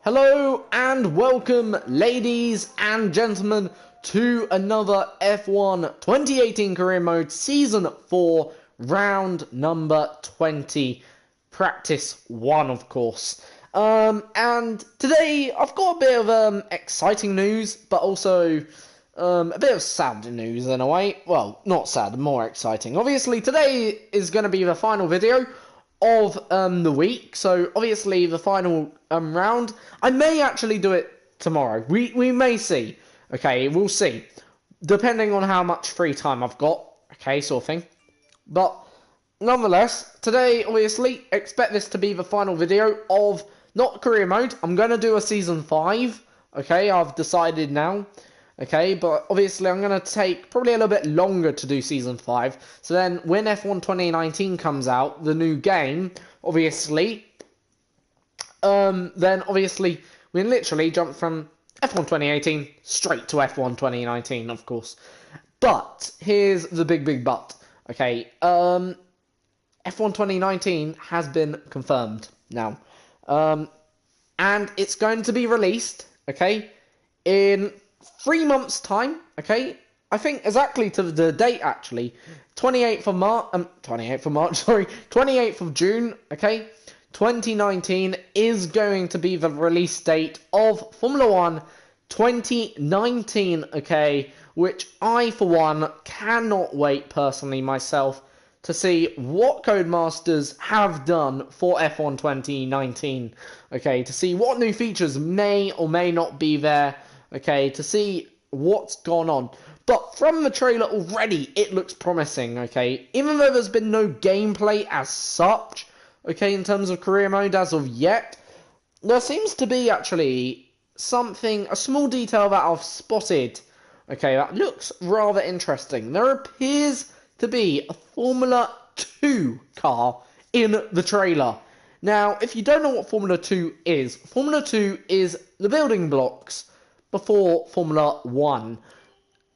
Hello and welcome, ladies and gentlemen, to another F1 2018 Career Mode Season 4, round number 20, practice 1, of course. And today I've got a bit of exciting news, but also a bit of sad news in a way. Well, not sad, more exciting. Obviously, today is going to be the final video of the week, so obviously the final round. I may actually do it tomorrow. We may see. Okay, we'll see, depending on how much free time I've got. Okay, sort of thing. But nonetheless, today obviously expect this to be the final video of not career mode. I'm going to do a season 5. Okay, I've decided now. Okay, but obviously I'm going to take probably a little bit longer to do Season 5. So then when F1 2019 comes out, the new game, obviously, then obviously we literally jump from F1 2018 straight to F1 2019, of course. But here's the big but. Okay, F1 2019 has been confirmed now. And it's going to be released, okay, in 3 months' time, okay? I think exactly to the date, actually. 28th of June, okay? 2019 is going to be the release date of Formula 1 2019, okay? Which I, for one, cannot wait, personally, myself, to see what Codemasters have done for F1 2019, okay? To see what new features may or may not be there, okay, to see what's gone on. But from the trailer already, it looks promising, okay? Even though there's been no gameplay as such, okay, in terms of career mode as of yet, there seems to be actually something, a small detail that I've spotted, okay, that looks rather interesting. There appears to be a Formula 2 car in the trailer. Now, if you don't know what Formula 2 is the building blocks before Formula 1.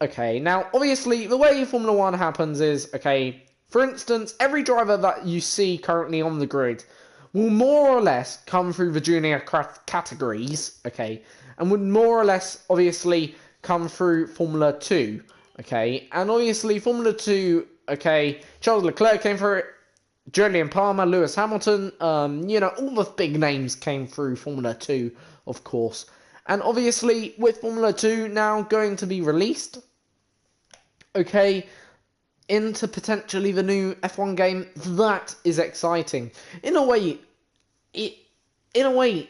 Okay, now, obviously, the way Formula 1 happens is, okay, for instance, every driver that you see currently on the grid will more or less come through the junior categories, okay, and would more or less, obviously, come through Formula 2, okay, and obviously, Formula 2, okay, Charles Leclerc came through it, Julian Palmer, Lewis Hamilton, you know, all the big names came through Formula 2, of course. And obviously, with Formula 2 now going to be released, okay, into potentially the new F1 game, that is exciting. In a way,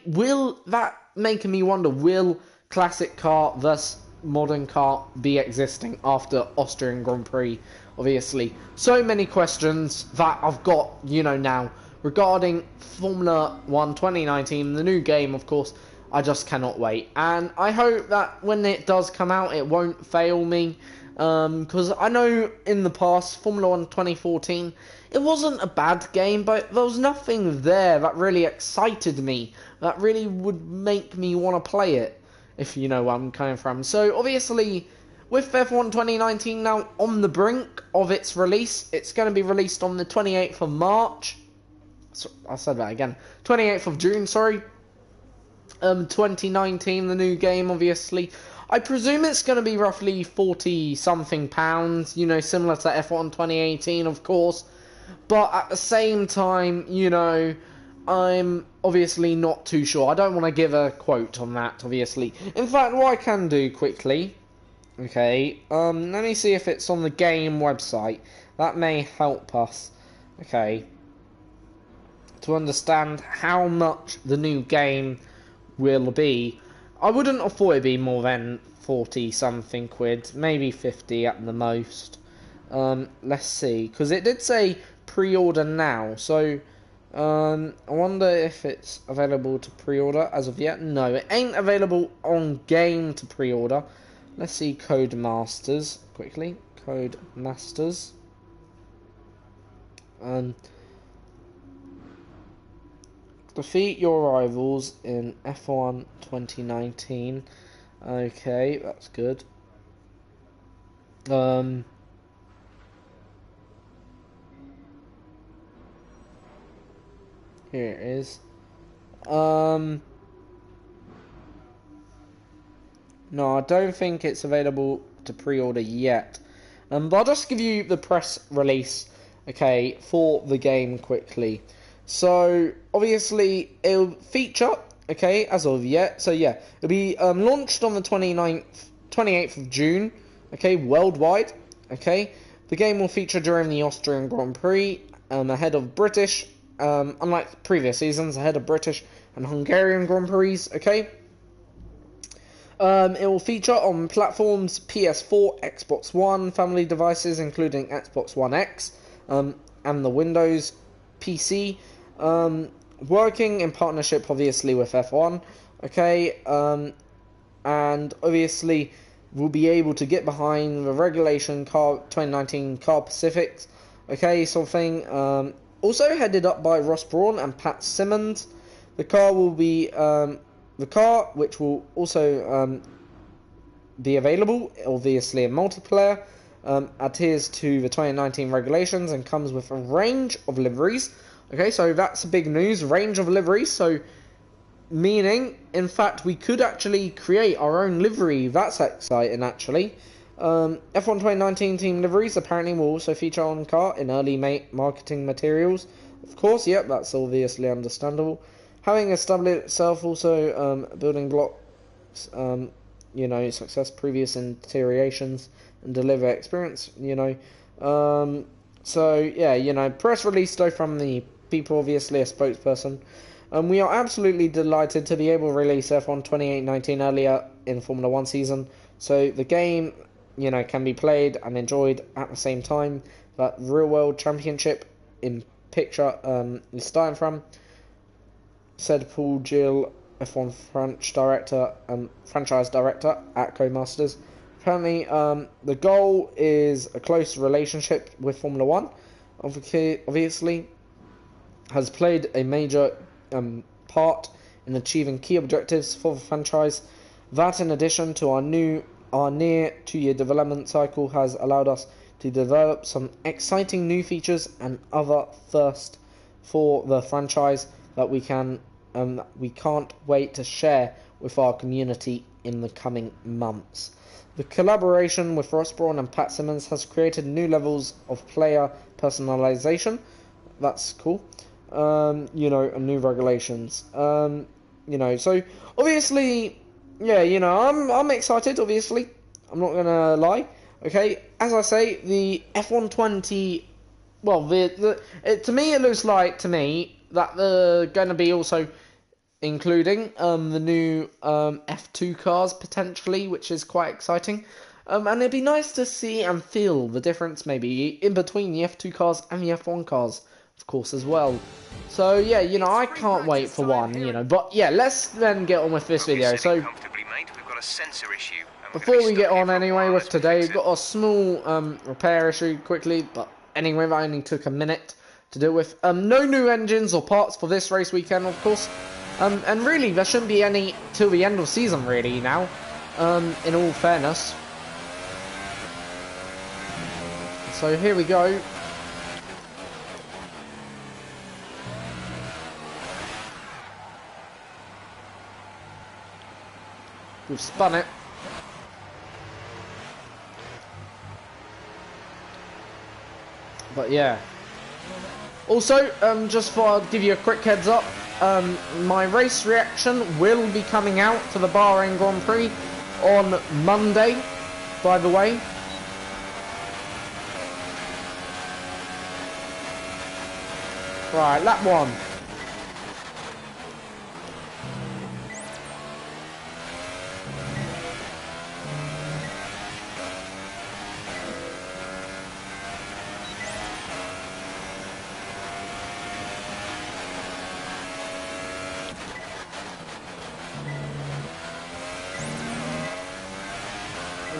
will that make me wonder, will classic car versus modern car be existing after Austrian Grand Prix? Obviously, so many questions that I've got, you know, now regarding Formula 1 2019, the new game, of course. I just cannot wait, and I hope that when it does come out, it won't fail me, because I know in the past, Formula 1 2014, it wasn't a bad game, but there was nothing there that really excited me, that really would make me want to play it, if you know where I'm coming from. So, obviously, with F1 2019 now on the brink of its release, it's going to be released on the 28th of March, so, I said that again, 28th of June, sorry, 2019, the new game, obviously. I presume it's going to be roughly 40 something pounds, you know, similar to F1 2018, of course. But at the same time, you know, I'm obviously not too sure. I don't want to give a quote on that, obviously. In fact, what I can do quickly, okay, let me see if it's on the game website. That may help us, okay, to understand how much the new game will be. I wouldn't have thought it'd be more than 40 something quid, maybe 50 at the most. Let's see, because it did say pre-order now, so I wonder if it's available to pre-order as of yet. No, it ain't available on game to pre-order. Let's see Codemasters quickly. Codemasters. Defeat your rivals in F1 2019. Okay, that's good. Here it is. No, I don't think it's available to pre-order yet. But I'll just give you the press release, okay, for the game quickly. So, obviously, it'll feature, okay, as of yet. So, yeah, it'll be launched on the 28th of June, okay, worldwide, okay. The game will feature during the Austrian Grand Prix, ahead of British, unlike previous seasons, ahead of British and Hungarian Grand Prix, okay. It will feature on platforms PS4, Xbox One, family devices including Xbox One X, and the Windows PC, working in partnership obviously with F1, okay, and obviously we'll be able to get behind the regulation car 2019 Car Pacifics, okay, sort of thing. Also headed up by Ross Brawn and Pat Simmons. The car will be which will also be available, obviously in multiplayer, adheres to the 2019 regulations and comes with a range of liveries. Okay, so that's big news, range of liveries. So, meaning, in fact, we could actually create our own livery. That's exciting, actually. F1 2019 team liveries apparently will also feature on car in early marketing materials. Of course, yep, that's obviously understandable. Having established itself also building blocks, success previous iterations and deliver experience, So, yeah, press release though from the people, obviously a spokesperson. We are absolutely delighted to be able to release F1 28-19 earlier in Formula 1 season. So the game, can be played and enjoyed at the same time that Real World Championship in picture is starting from, said Paul Gill, F1 franchise director at Codemasters. Apparently, the goal is a close relationship with Formula 1. Obviously, has played a major part in achieving key objectives for the franchise. That, in addition to our near 2-year development cycle, has allowed us to develop some exciting new features and other firsts for the franchise that we can't wait to share with our community in the coming months. The collaboration with Ross Brawn and Pat Simmons has created new levels of player personalization. That's cool. And new regulations. So obviously, I'm excited. Obviously, I'm not gonna lie. Okay, as I say, the F120. Well, to me it looks like that they're going to be also including the new F2 cars potentially, which is quite exciting. And it'd be nice to see and feel the difference maybe in between the F2 cars and the F1 cars, of course, as well. So yeah, I can't wait for one, But yeah, let's then get on with this video. So before we get on anyway with today, we've got a small repair issue quickly, but anyway, that only took a minute to deal with. No new engines or parts for this race weekend, of course. And really, there shouldn't be any till the end of season, really, now, in all fairness. So here we go. We've spun it. But yeah. Also, just for I'll give you a quick heads up, my race reaction will be coming out to the Bahrain Grand Prix on Monday, by the way. Right, lap 1.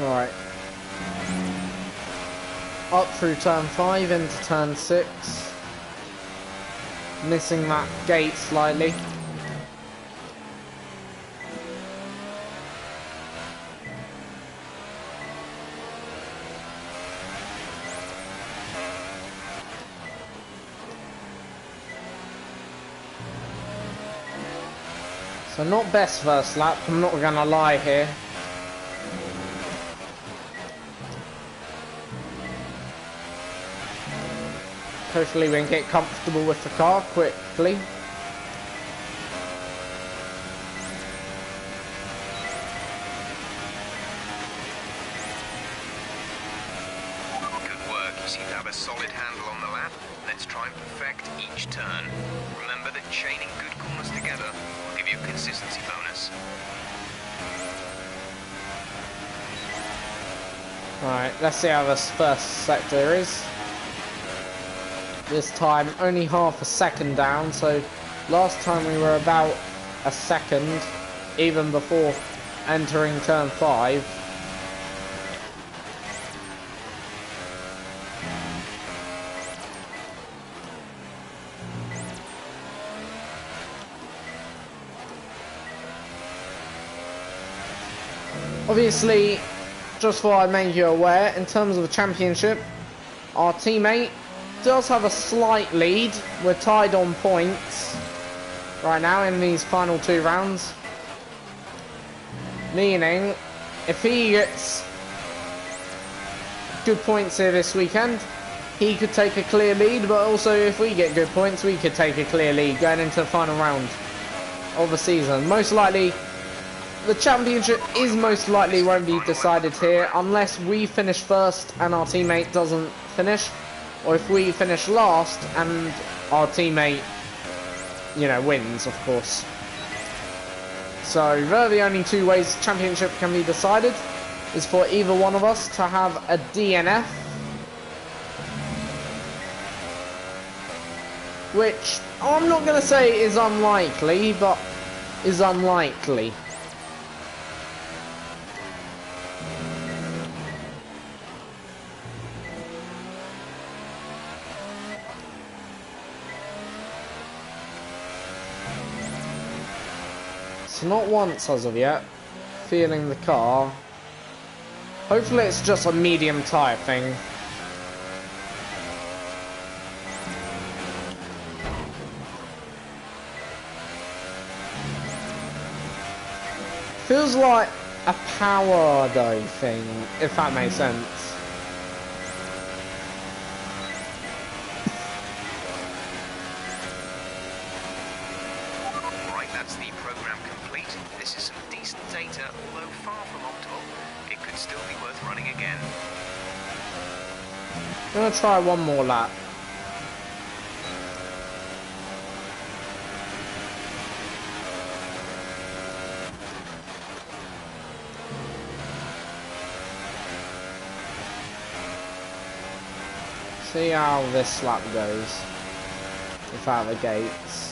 Right. Up through turn 5 into turn 6. Missing that gate slightly. So not best first lap, I'm not gonna lie here. Hopefully we can get comfortable with the car quickly. Good work. You seem to have a solid handle on the lap. Let's try and perfect each turn. Remember that chaining good corners together will give you a consistency bonus. Right, let's see how this first sector is. This time only half a second down, so last time we were about a second even before entering turn 5. Obviously, just thought I'd make you aware, in terms of the championship, our teammate does have a slight lead. We're tied on points right now in these final 2 rounds. Meaning, if he gets good points here this weekend, he could take a clear lead, but also if we get good points, we could take a clear lead going into the final round of the season. Most likely, the championship is most likely won't be decided here unless we finish first and our teammate doesn't finish, or if we finish last and our teammate, you know, wins, of course. So they're the only 2 ways the championship can be decided, is for either one of us to have a DNF, which I'm not going to say is unlikely, but is unlikely. So not once as of yet, feeling the car. Hopefully it's just a medium tyre thing. Feels like a power though thing, if that makes sense. Right, that's the program complete. This is some decent data, although far from optimal. It could still be worth running again. I'm gonna try one more lap. See how this lap goes without the gates.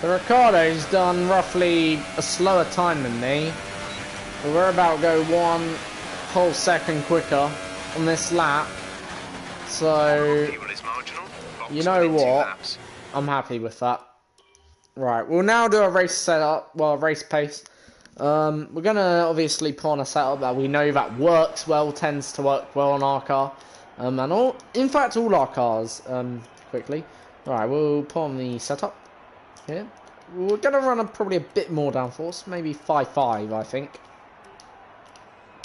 So Ricardo's done roughly a slower time than me. But we're about to go 1 whole second quicker on this lap. So, you know what? I'm happy with that. Right, we'll now do a race setup, well, a race pace. We're going to obviously put on a setup that we know that works well, tends to work well on our car. And all, in fact, all our cars, quickly. Right, we'll put on the setup. Yeah, we're going to run probably a bit more downforce, maybe 5.5, I think.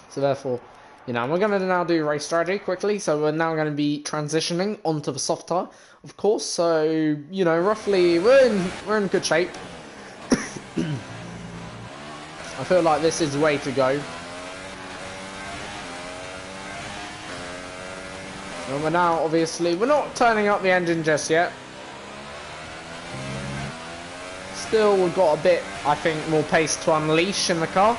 So therefore, you know, we're going to now do race strategy quickly. So we're now going to be transitioning onto the soft tire, of course. So, you know, roughly we're in good shape. I feel like this is the way to go. And we're now, obviously, we're not turning up the engine just yet. Still, we've got a bit, I think, more pace to unleash in the car.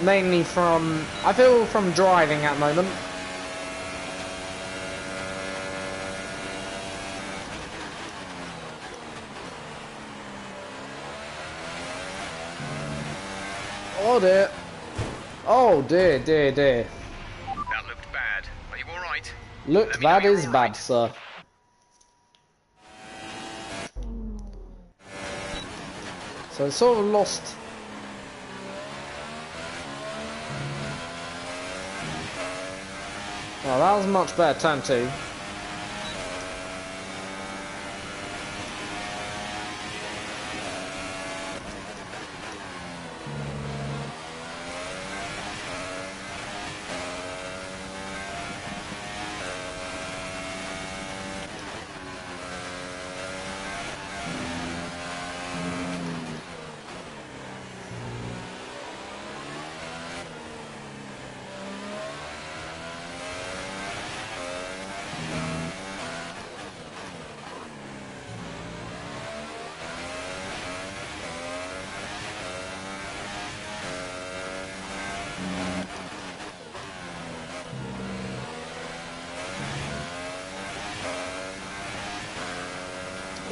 Mainly from, I feel, from driving at the moment. Oh dear. Oh dear, dear, dear. That looked bad. Are you alright? Look, that is bad, sir. So it's sort of lost. Well, that was a much better turn 2.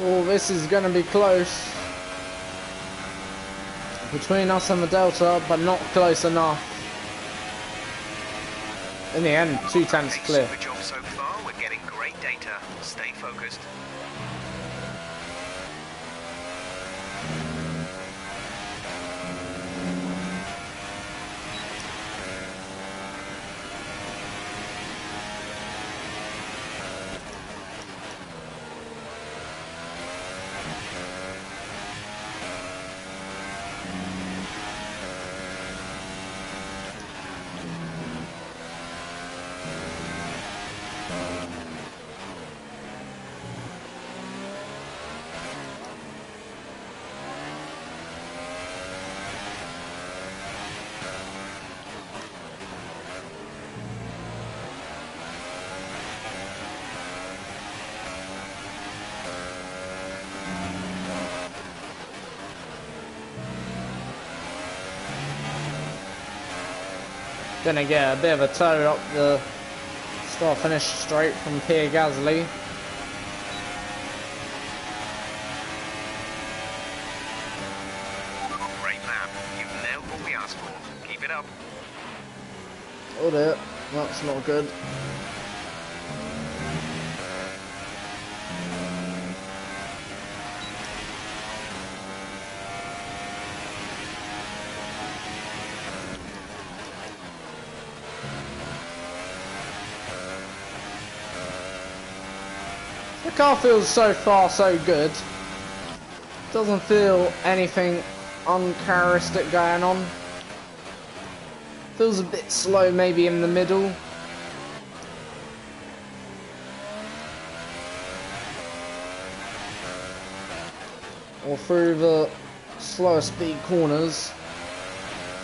Oh, this is going to be close between us and the Delta, but not close enough. In the end, 2 tenths clear. Super job so far. We're getting great data. Stay focused. Gonna get a bit of a toe up the start finish straight from Pierre Gasly. Great lap. You've nailed what we asked for. Keep it up. Oh dear, that's not good. The car feels so far so good. Doesn't feel anything uncharacteristic going on. Feels a bit slow maybe in the middle. Or through the slower speed corners.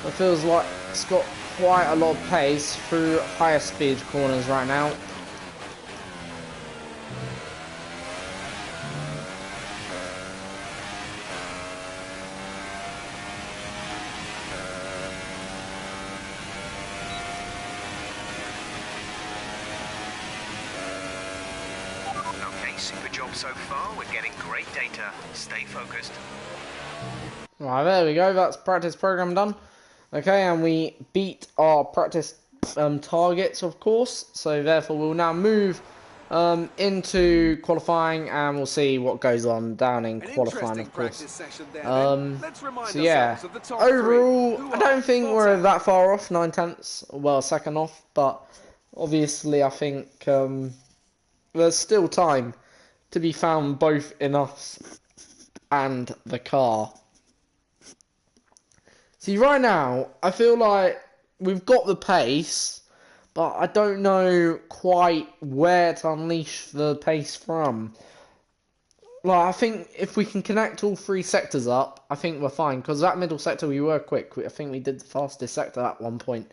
It feels like it's got quite a lot of pace through higher speed corners right now. Super job so far. We're getting great data. Stay focused. Right, there we go. That's practice program done. Okay, and we beat our practice targets, of course. So therefore, we'll now move into qualifying, and we'll see what goes on down in qualifying, of course. So yeah, overall, I don't think we're that far off, 9 tenths, well, second off, but obviously, I think there's still time to be found both in us and the car. See, right now, I feel like we've got the pace, but I don't know quite where to unleash the pace from. Like, I think if we can connect all 3 sectors up, I think we're fine. Because that middle sector, we were quick. I think we did the fastest sector at one point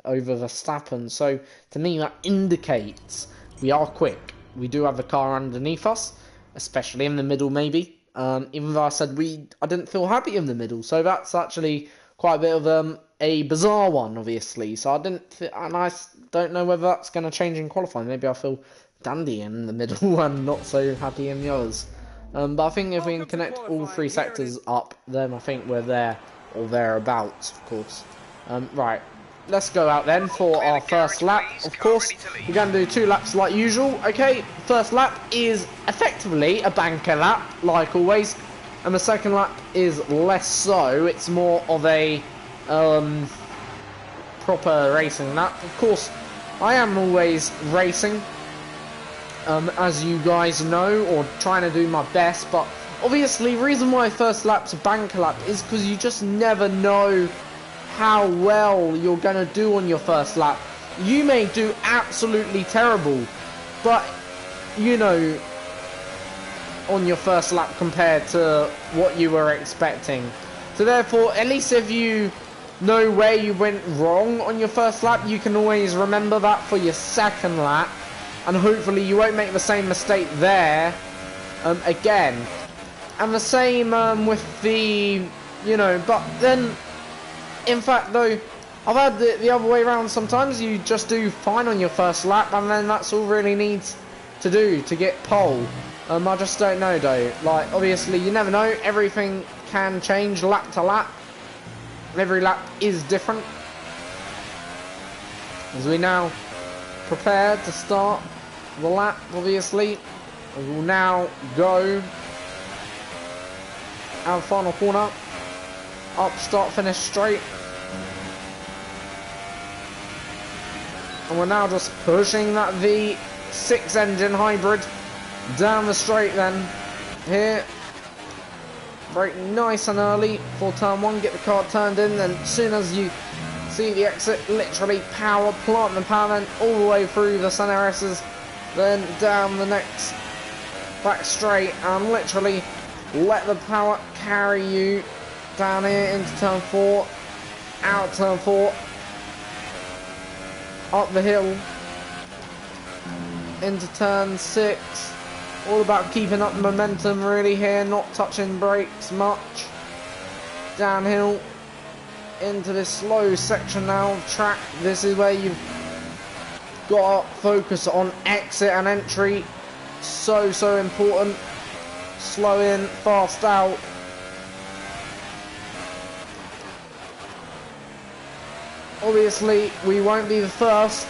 over Verstappen. So, to me, that indicates we are quick. We do have the car underneath us, especially in the middle, maybe. Even though I said I didn't feel happy in the middle. So, that's actually quite a bit of a bizarre one, obviously. So, and I don't know whether that's going to change in qualifying. Maybe I feel dandy in the middle and not so happy in the others. But I think if we can connect all 3 sectors up, then I think we're there or thereabouts, of course. Right, let's go out then for our first lap. Of course, we're going to do 2 laps like usual. Okay, first lap is effectively a banker lap, like always. And the second lap is less so. It's more of a proper racing lap. Of course, I am always racing, as you guys know, or trying to do my best. But obviously, the reason why first lap's a banker lap is because you just never know how well you're going to do on your first lap. You may do absolutely terrible, but you know, on your first lap compared to what you were expecting. So therefore, at least if you know where you went wrong on your first lap, you can always remember that for your second lap, and hopefully you won't make the same mistake there again. And the same with the, you know, but then in fact though, I've had the other way around. Sometimes you just do fine on your first lap, and then that's all really needs to do to get pole. I just don't know though. Like, obviously you never know, everything can change lap to lap. Every lap is different. As we now prepare to start the lap, obviously, we will now go our final corner, up, start, finish straight. And we're now just pushing that V6 engine hybrid down the straight then. Here, brake nice and early for turn 1, get the car turned in, then as soon as you see the exit, literally power, plant the power then all the way through the CNRS's, then down the next back straight, and literally let the power carry you down here into turn 4, out turn 4, up the hill into turn 6. All about keeping up the momentum really here, not touching brakes much. Downhill into this slow section now of track. This is where you've got to focus on exit and entry. So important. Slow in, fast out. Obviously, we won't be the first.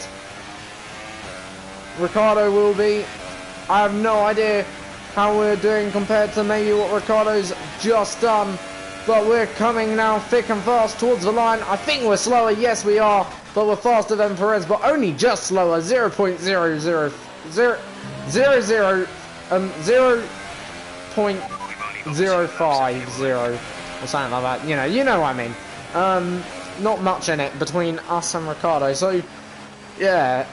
Ricardo will be. I have no idea how we're doing compared to maybe what Ricardo's just done. But we're coming now thick and fast towards the line. I think we're slower, yes we are. But we're faster than Perez, but only just slower. 0.00050 or something like that. You know what I mean. Not much in it between us and Ricardo. So yeah,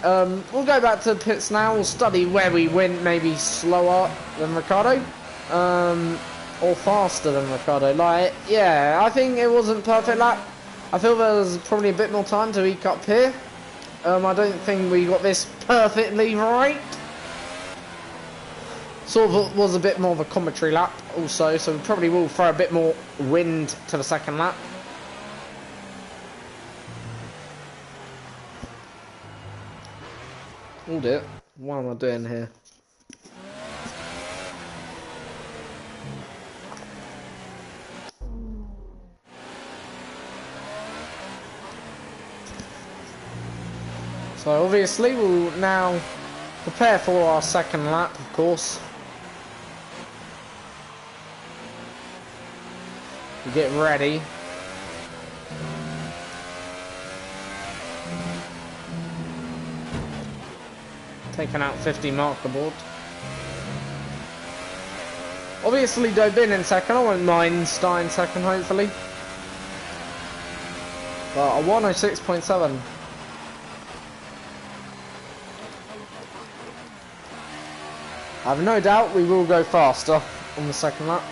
we'll go back to pits now. We'll study where we went, maybe slower than Ricardo, or faster than Ricardo. Like, yeah, I think it wasn't a perfect lap. I feel there was probably a bit more time to eke up here. I don't think we got this perfectly right. Sort of was a bit more of a commentary lap also, so we probably will throw a bit more wind to the second lap. Hold it. What am I doing here? So obviously we'll now prepare for our second lap, of course. We get ready. Taking out 50 marker board. Obviously Dobin in second. I won't mind starting second, hopefully. But a 106.7. I have no doubt we will go faster on the second lap.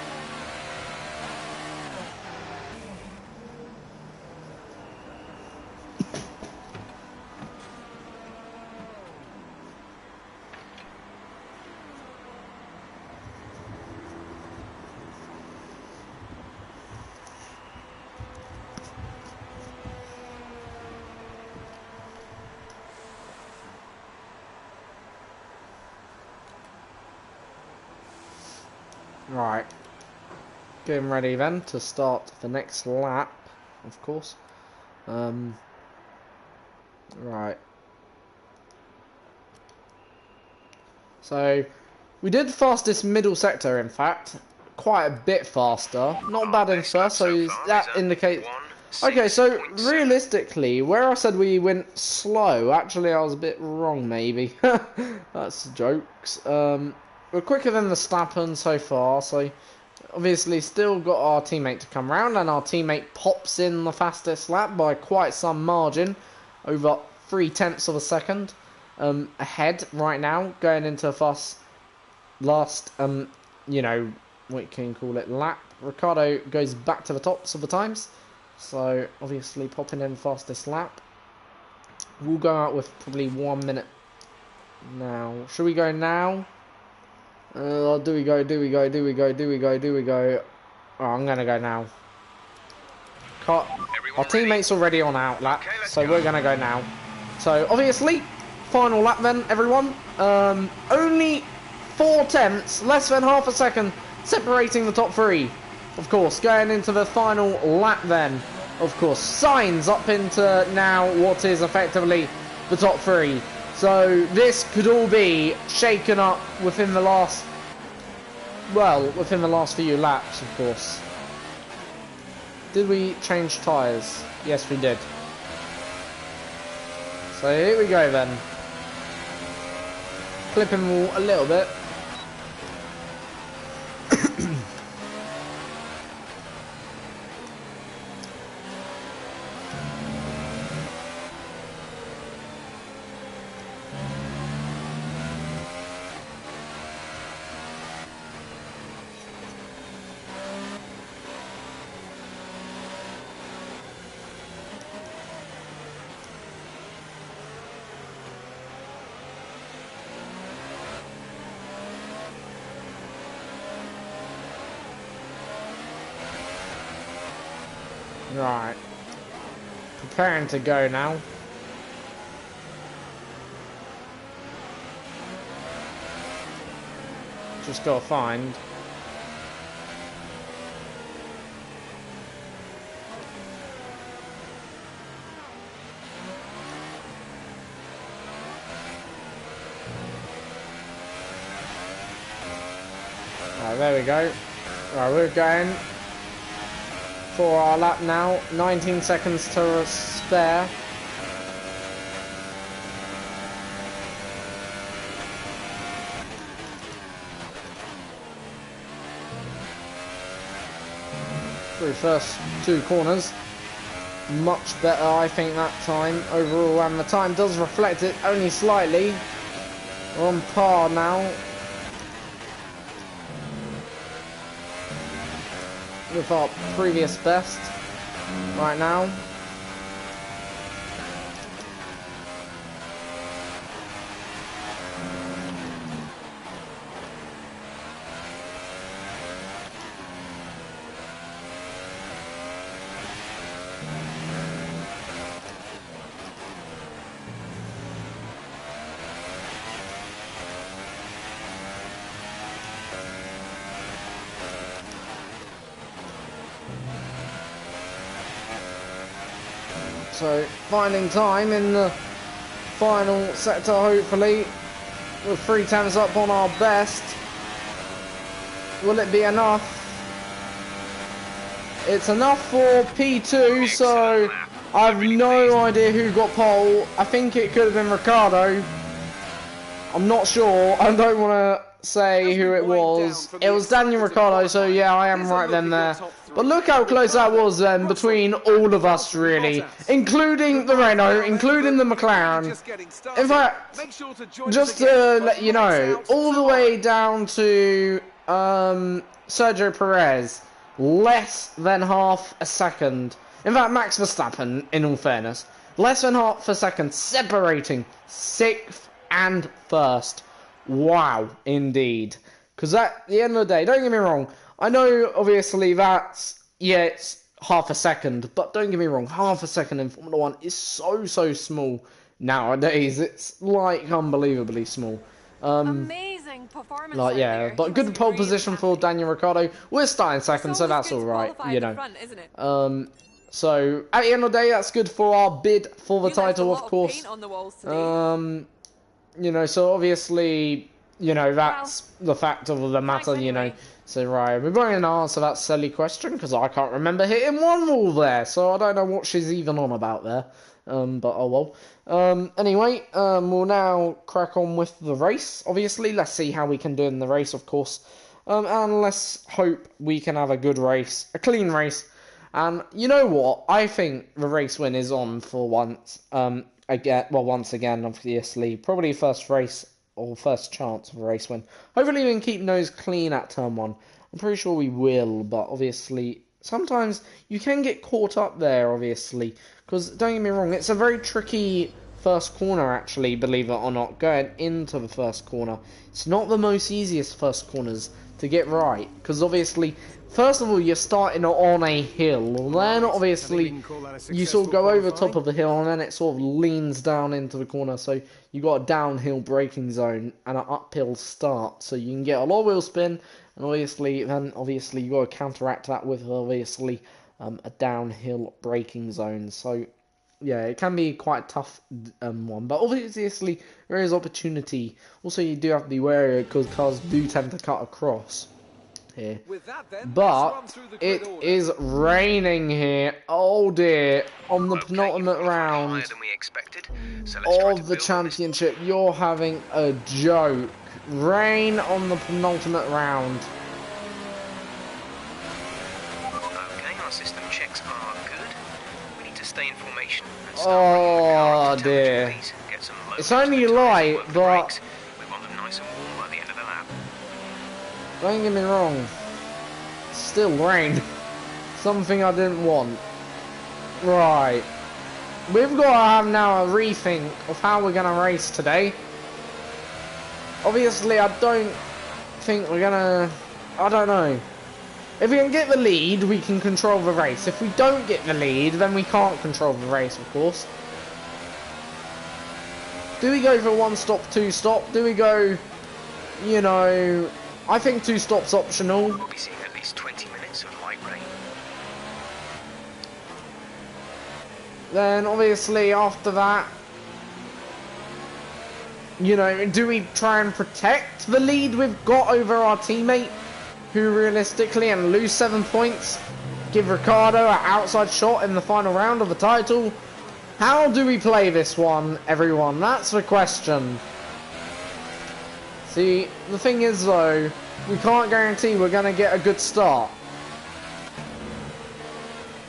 Right, getting ready then to start the next lap, of course. Right. So, we did fastest middle sector, in fact. Quite a bit faster. Not bad in first, so that indicates... Okay, so realistically, where I said we went slow, actually I was a bit wrong, maybe. That's jokes. We're quicker than the Verstappen so far, so obviously still got our teammate to come round, and our teammate pops in the fastest lap by quite some margin, over 0.3 of a second ahead right now, going into last, you know, what can you call it, lap. Ricardo goes back to the tops of the times. So, obviously, popping in fastest lap. We'll go out with probably 1 minute now. Should we go now? Do we go? Oh, I'm going to go now. Our teammate's already on out lap, so we're going to go now. So, obviously, final lap then, everyone. Only 0.4, less than half a second, separating the top three. Of course, going into the final lap then. Of course, Sainz up into now what is effectively the top three. So this could all be shaken up within the last, well, within the last few laps, of course. Did we change tyres? Yes, we did. So here we go then. Clipping them all a little bit. Right. Preparing to go now. Just gotta find. Right, there we go. Right, we're going for our lap now. 19 seconds to spare. Through first two corners. Much better, I think, that time overall, and the time does reflect it only slightly. We're on par now with our previous best right now. So, finding time in the final sector, hopefully, with 3 times up on our best. Will it be enough? It's enough for P2, so I have no idea who got pole. I think it could have been Ricardo. I'm not sure. I don't want to say who it was. It was Daniel Ricciardo, so yeah, I am right then there. But look how close that was then between all of us, really, including the Renault, including the McLaren. In fact, just to let you know, all the way down to Sergio Perez, less than half a second. In fact, Max Verstappen, in all fairness, less than half a second separating 6th and 1st. Wow, indeed. Because at the end of the day, don't get me wrong, I know obviously that's, yeah, it's half a second, but don't get me wrong, half a second in Formula 1 is so small nowadays. It's like unbelievably small. Amazing performance. Like, yeah, but good pole position for Daniel Ricciardo. We're starting second, so that's alright, you know. Front, isn't it? So at the end of the day, that's good for our bid for the You left a title, lot of of course. paint on the walls today. You know, so obviously, you know, that's the fact of the matter, thanks you know. anyway. So, right, we're going to answer that silly question, because I can't remember hitting one wall there, so I don't know what she's even on about there. But oh well. Anyway, we'll now crack on with the race, obviously. Let's see how we can do in the race, of course. And let's hope we can have a good race, a clean race. And you know what? I think the race win is on for once. Once again, obviously, probably first race or first chance of a race win. Hopefully, we can keep nose clean at turn one. I'm pretty sure we will, but obviously, sometimes you can get caught up there. Obviously, because don't get me wrong, it's a very tricky first corner. Actually, believe it or not, going into the first corner, it's not the most easiest first corners to get right, because obviously, first of all, you're starting on a hill, then obviously you sort of go over top of the hill, and then it sort of leans down into the corner, so you got a downhill braking zone and an uphill start, so you can get a lot of wheel spin, and obviously you got to counteract that with obviously a downhill braking zone. So yeah, it can be quite a tough one, but obviously there is opportunity. Also, you do have to be wary because cars do tend to cut across here. But it is raining here. Oh dear, on the penultimate round of the championship. You're having a joke. Rain on the penultimate round. Okay, our system checks are good. We need to stay in formation and start Oh running the car dear. into temperature, please. Get some low It's only temperature light, work the but brakes. We want them nice and warm by the end of the lap. don't get me wrong. It's still rain. Something I didn't want. Right. We've got to have now a rethink of how we're going to race today. Obviously, I don't think we're going to... I don't know. If we can get the lead, we can control the race. If we don't get the lead, then we can't control the race, of course. Do we go for one stop, two stop? Do we go, you know... I think two stops optional. We'll be seeing at least 20 minutes of light rain. Then, obviously, after that... You know, do we try and protect the lead we've got over our teammate? Who realistically, and lose 7 points, give Ricciardo an outside shot in the final round of the title? How do we play this one, everyone? That's the question. See, the thing is though, we can't guarantee we're going to get a good start.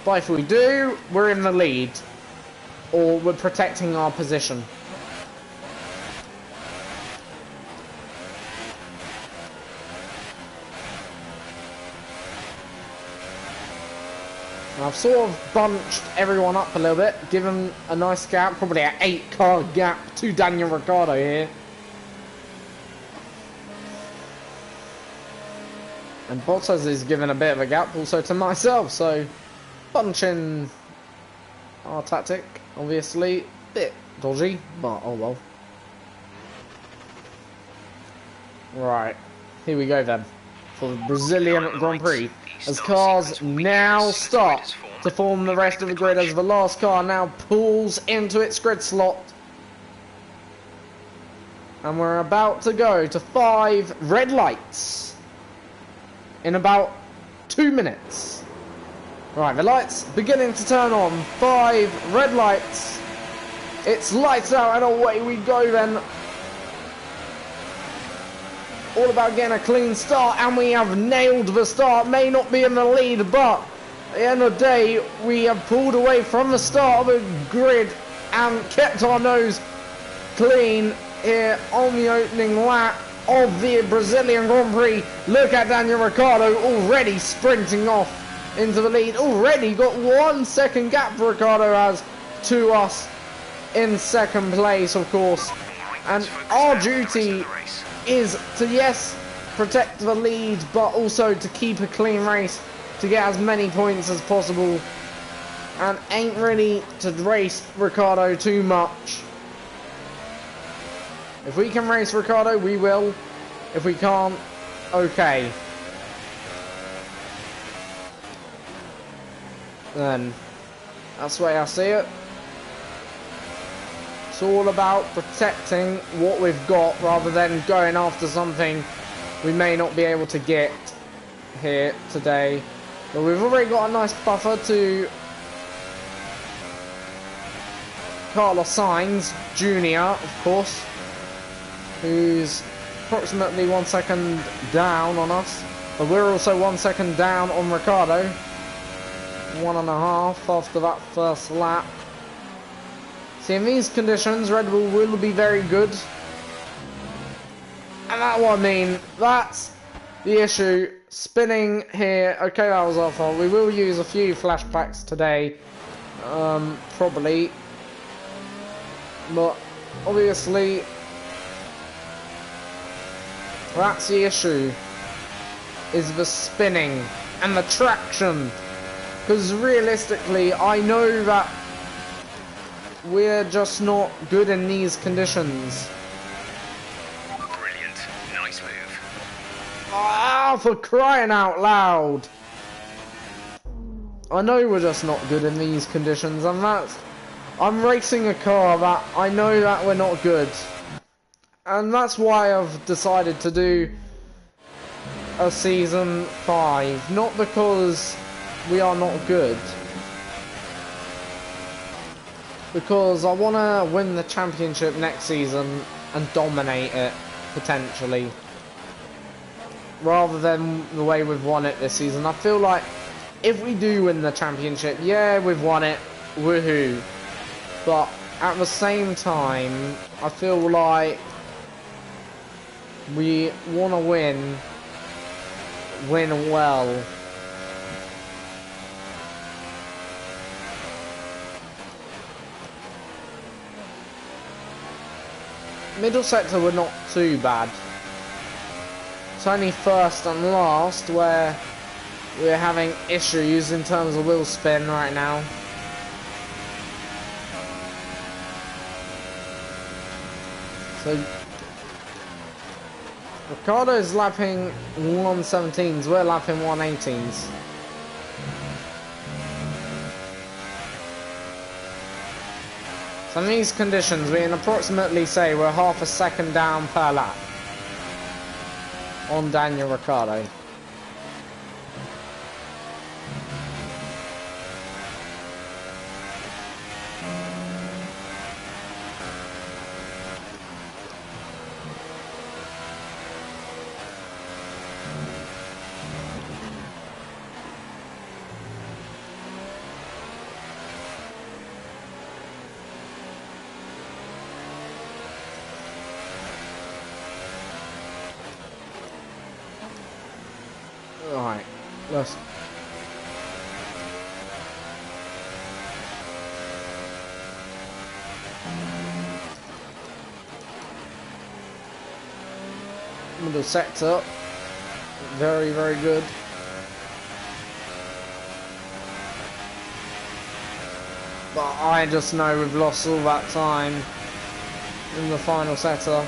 But if we do, we're in the lead. Or we're protecting our position. I've sort of bunched everyone up a little bit, given a nice gap, probably an 8-car gap to Daniel Ricciardo here. And Bottas is given a bit of a gap also to myself, so bunching our tactic, obviously, bit dodgy, but oh well. Right, here we go then, for the Brazilian Grand Prix, as cars now start to form the rest of the grid, as the last car now pulls into its grid slot. And we're about to go to 5 red lights in about 2 minutes. Right, the lights beginning to turn on. 5 red lights. It's lights out and away we go then. All about getting a clean start, and we have nailed the start. May not be in the lead, but at the end of the day, we have pulled away from the start of the grid and kept our nose clean here on the opening lap of the Brazilian Grand Prix. Look at Daniel Ricciardo already sprinting off into the lead. Already got 1 second gap for Ricciardo has to us in second place, of course. And our duty is to, yes, protect the lead, but also to keep a clean race, to get as many points as possible, and ain't ready to race Ricciardo too much. If we can race Ricciardo, we will. If we can't, okay. Then That's the way I see it. It's all about protecting what we've got rather than going after something we may not be able to get here today. But we've already got a nice buffer to Carlos Sainz Jr., of course, who's approximately 1 second down on us. But we're also 1 second down on Ricciardo. 1.5 after that first lap. See, in these conditions, Red Bull will be very good. And that's what I mean. That's the issue. Spinning here. Okay, that was our fault. We will use a few flashbacks today. Probably. But, obviously, that's the issue. Is the spinning and the traction. Because realistically, I know that we're just not good in these conditions. Brilliant. Nice move. Ah, for crying out loud! I know we're just not good in these conditions, and I'm racing a car that I know that we're not good. And that's why I've decided to do a Season 5. Not because we are not good. Because I want to win the championship next season and dominate it, potentially. Rather than the way we've won it this season. I feel like if we do win the championship, yeah, we've won it, woohoo. But at the same time, I feel like we want to win well. Middle sector were not too bad. It's only first and last where we're having issues in terms of wheel spin right now. So Ricciardo's lapping 117s, we're lapping 118s. So in these conditions, we can approximately say we're half a second down per lap on Daniel Ricciardo. Alright, let's... Middle sector. Very, very good. But I just know we've lost all that time in the final sector.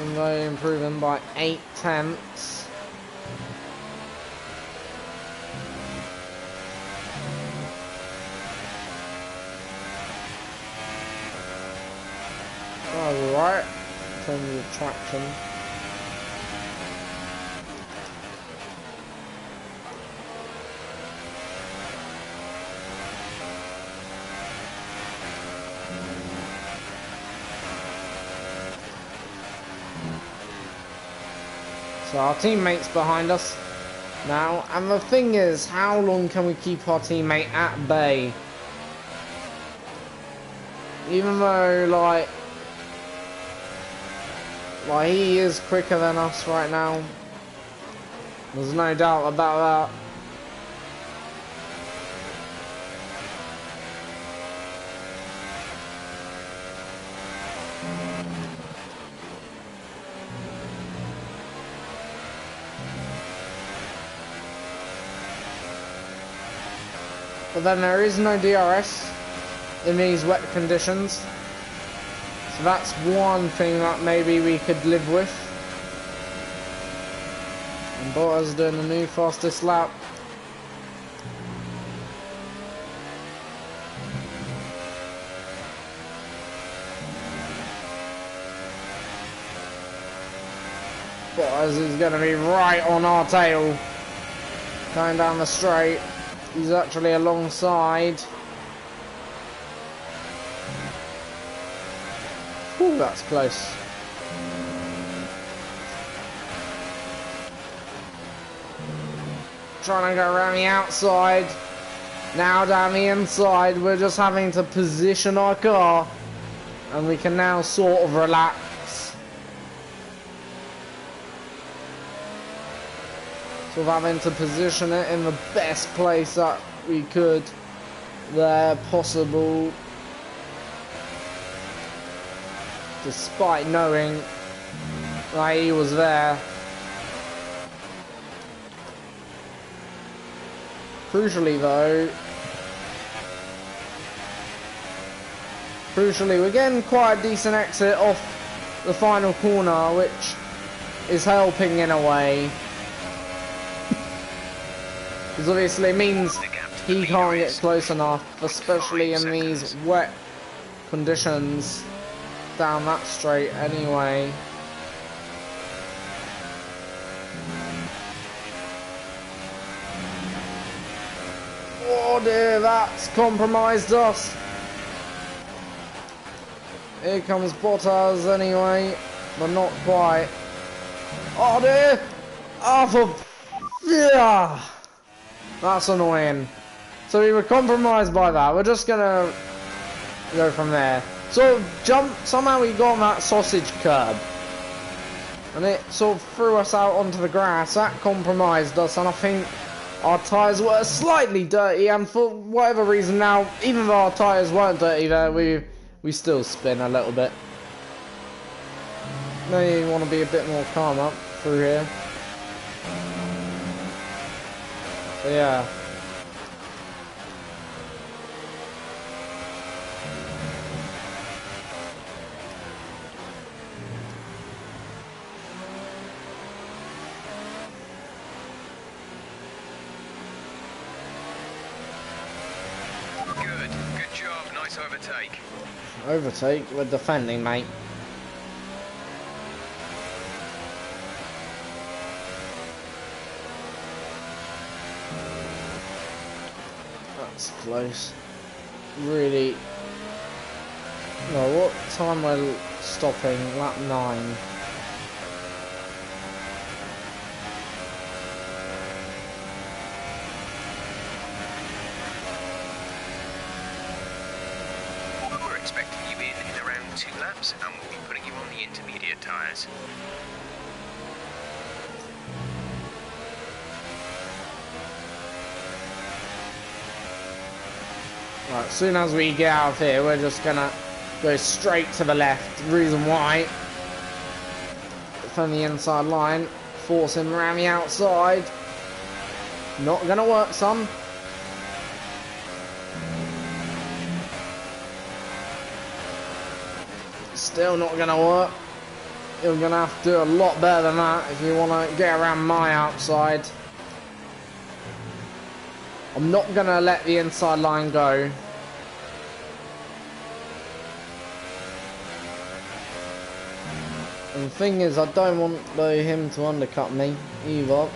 And they improving by 8/10. Alright, in terms of the traction. So our teammate's behind us now, and the thing is, how long can we keep our teammate at bay? Even though, like he is quicker than us right now. There's no doubt about that. But then there is no DRS in these wet conditions. So that's one thing that maybe we could live with. And Bottas doing the new fastest lap. Bottas is going to be right on our tail. Going down the straight. He's actually alongside. Ooh, that's close. Trying to go around the outside. Now down the inside. We're just having to position our car. And we can now sort of relax. Sort of having to position it in the best place that we could there possible. Despite knowing that he was there. Crucially we're getting quite a decent exit off the final corner, which is helping in a way. Because obviously it means he can't get close enough, especially in these wet conditions down that straight anyway. Oh dear, that's compromised us. Here comes Bottas anyway, but not quite. Oh dear! Oh, yeah! That's annoying. So we were compromised by that. We're just gonna go from there. Sort of jumped, somehow we got on that sausage curb. And it sort of threw us out onto the grass. That compromised us, and I think our tyres were slightly dirty, and for whatever reason now, even though our tyres weren't dirty there, we still spin a little bit. Maybe want to be a bit more calm up through here. So yeah. Good job, nice overtake. Overtake, we're defending, mate. That's close. Really. No, what time we're stopping? Lap 9. We're expecting you in around 2 laps, and we'll be putting you on the intermediate tyres. Right, as soon as we get out of here, we're just gonna go straight to the left. The reason why, from the inside line, force him around the outside. Not gonna work, son. Still not gonna work. You're gonna have to do a lot better than that if you wanna get around my outside. I'm not gonna let the inside line go. And the thing is, I don't want him to undercut me either.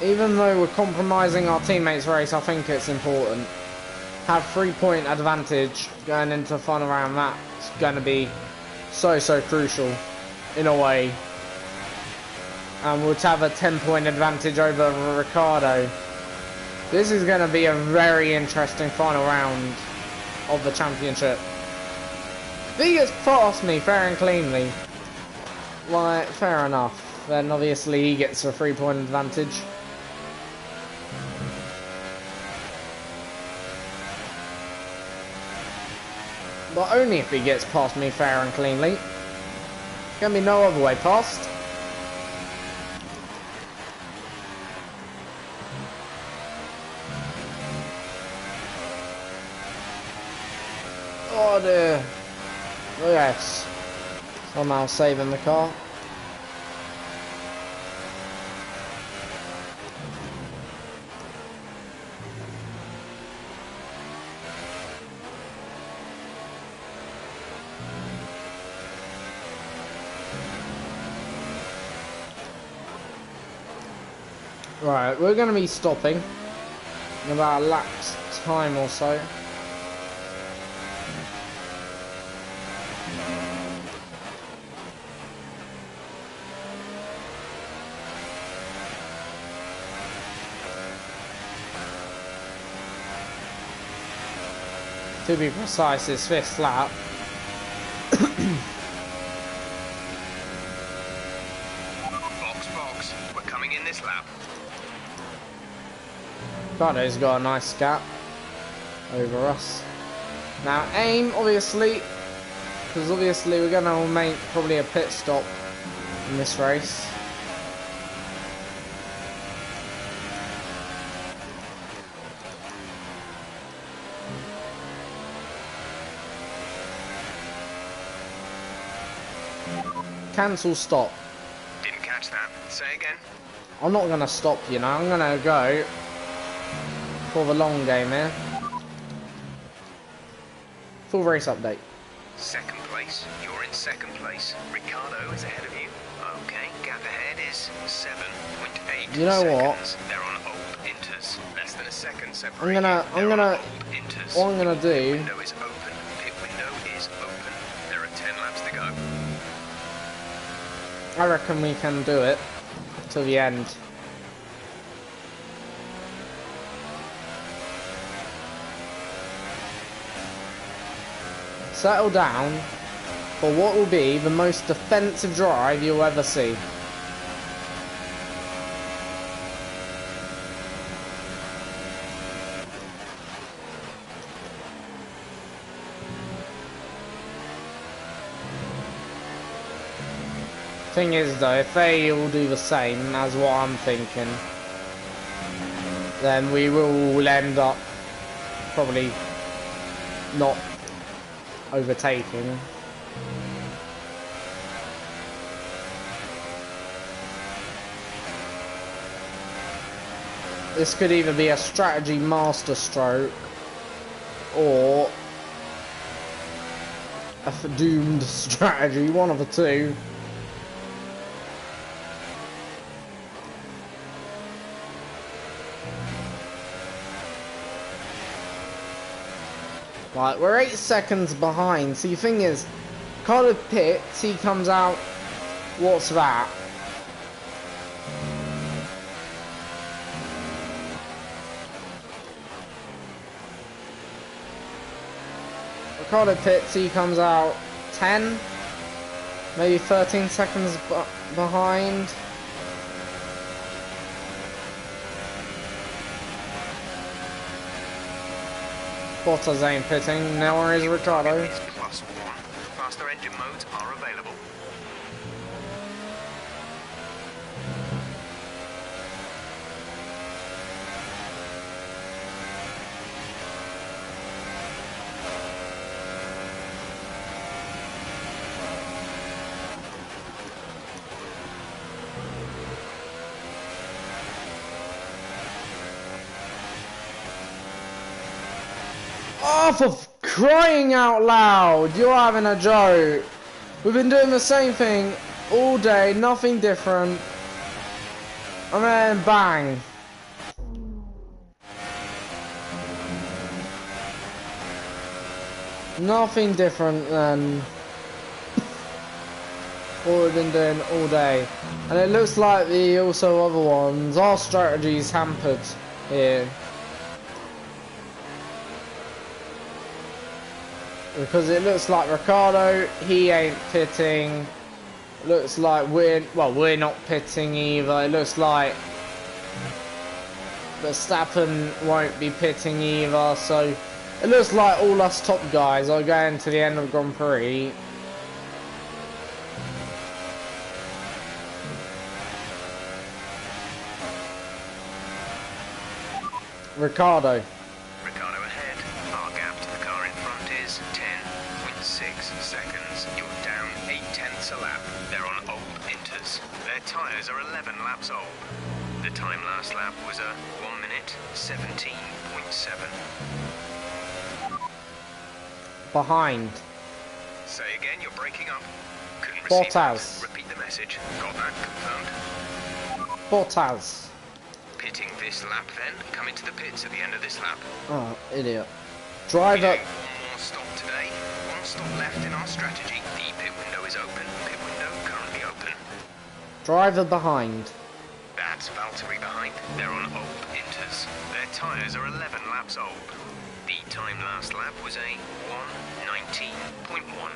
Even though we're compromising our teammates' race, I think it's important. Have 3-point advantage going into the final round. That's going to be so crucial in a way. And we'll have a 10-point advantage over Ricciardo. This is going to be a very interesting final round of the championship. If he gets past me fair and cleanly, like, fair enough. Then obviously he gets a 3-point advantage. But only if he gets past me fair and cleanly. Gonna be no other way past. Oh dear. Oh yes. Somehow saving the car. Right, we're going to be stopping in about a lap's time or so. To be precise, it's 5th lap. Box, we're coming in this lap. Ricardo's got a nice gap over us. Now aim, obviously, because obviously we're going to make probably a pit stop in this race. Cancel stop. Didn't catch that. Say again. I'm not going to stop, you know. I'm going to go for the long game here. Full race update. Second place. You're in second place. Ricardo is ahead of you. Okay, gap ahead is 7.8 You know what? seconds. They're on old inters. Less than a second separate. I'm gonna what I'm gonna do. Window is open. Pit window is open. There are 10 laps to go. I reckon we can do it till the end. Settle down for what will be the most defensive drive you'll ever see. Thing is though, if they all do the same as what I'm thinking, then we will end up probably not overtaking. This could either be a strategy masterstroke or a doomed strategy, one of the two. Right, we're 8 seconds behind. See, the thing is, Ricardo pits, he comes out. What's that? Ricardo pits, he comes out 10, maybe 13 seconds behind. Bottas ain't pitting, now is Ricardo. +1. Faster engine modes are available. Oh, for crying out loud! You're having a joke. We've been doing the same thing all day, nothing different. And then bang. Nothing different than what we've been doing all day. And it looks like the also other ones, our strategy's hampered here. Because it looks like Ricardo, he ain't pitting. Looks like we're not pitting either. It looks like Verstappen won't be pitting either. So it looks like all us top guys are going to the end of Grand Prix. Ricardo. Ricardo ahead. Our gap to the car in front is 10.6 seconds. You're down 0.8 a lap. They're on old inters. Their tyres are 11 laps old. The time last lap was a 1 minute 17.7. Behind. Say again, you're breaking up. Couldn't receive Bottas. that. Repeat the message. Got that confirmed. Bottas. this lap then, come into the pits at the end of this lap. Oh, idiot. Driver. One more stop today. One stop left in our strategy. The pit window is open. Pit window currently open. Driver behind. That's Valtteri behind. They're on old Inters. Their tyres are 11 laps old. The time last lap was a 1:19.1.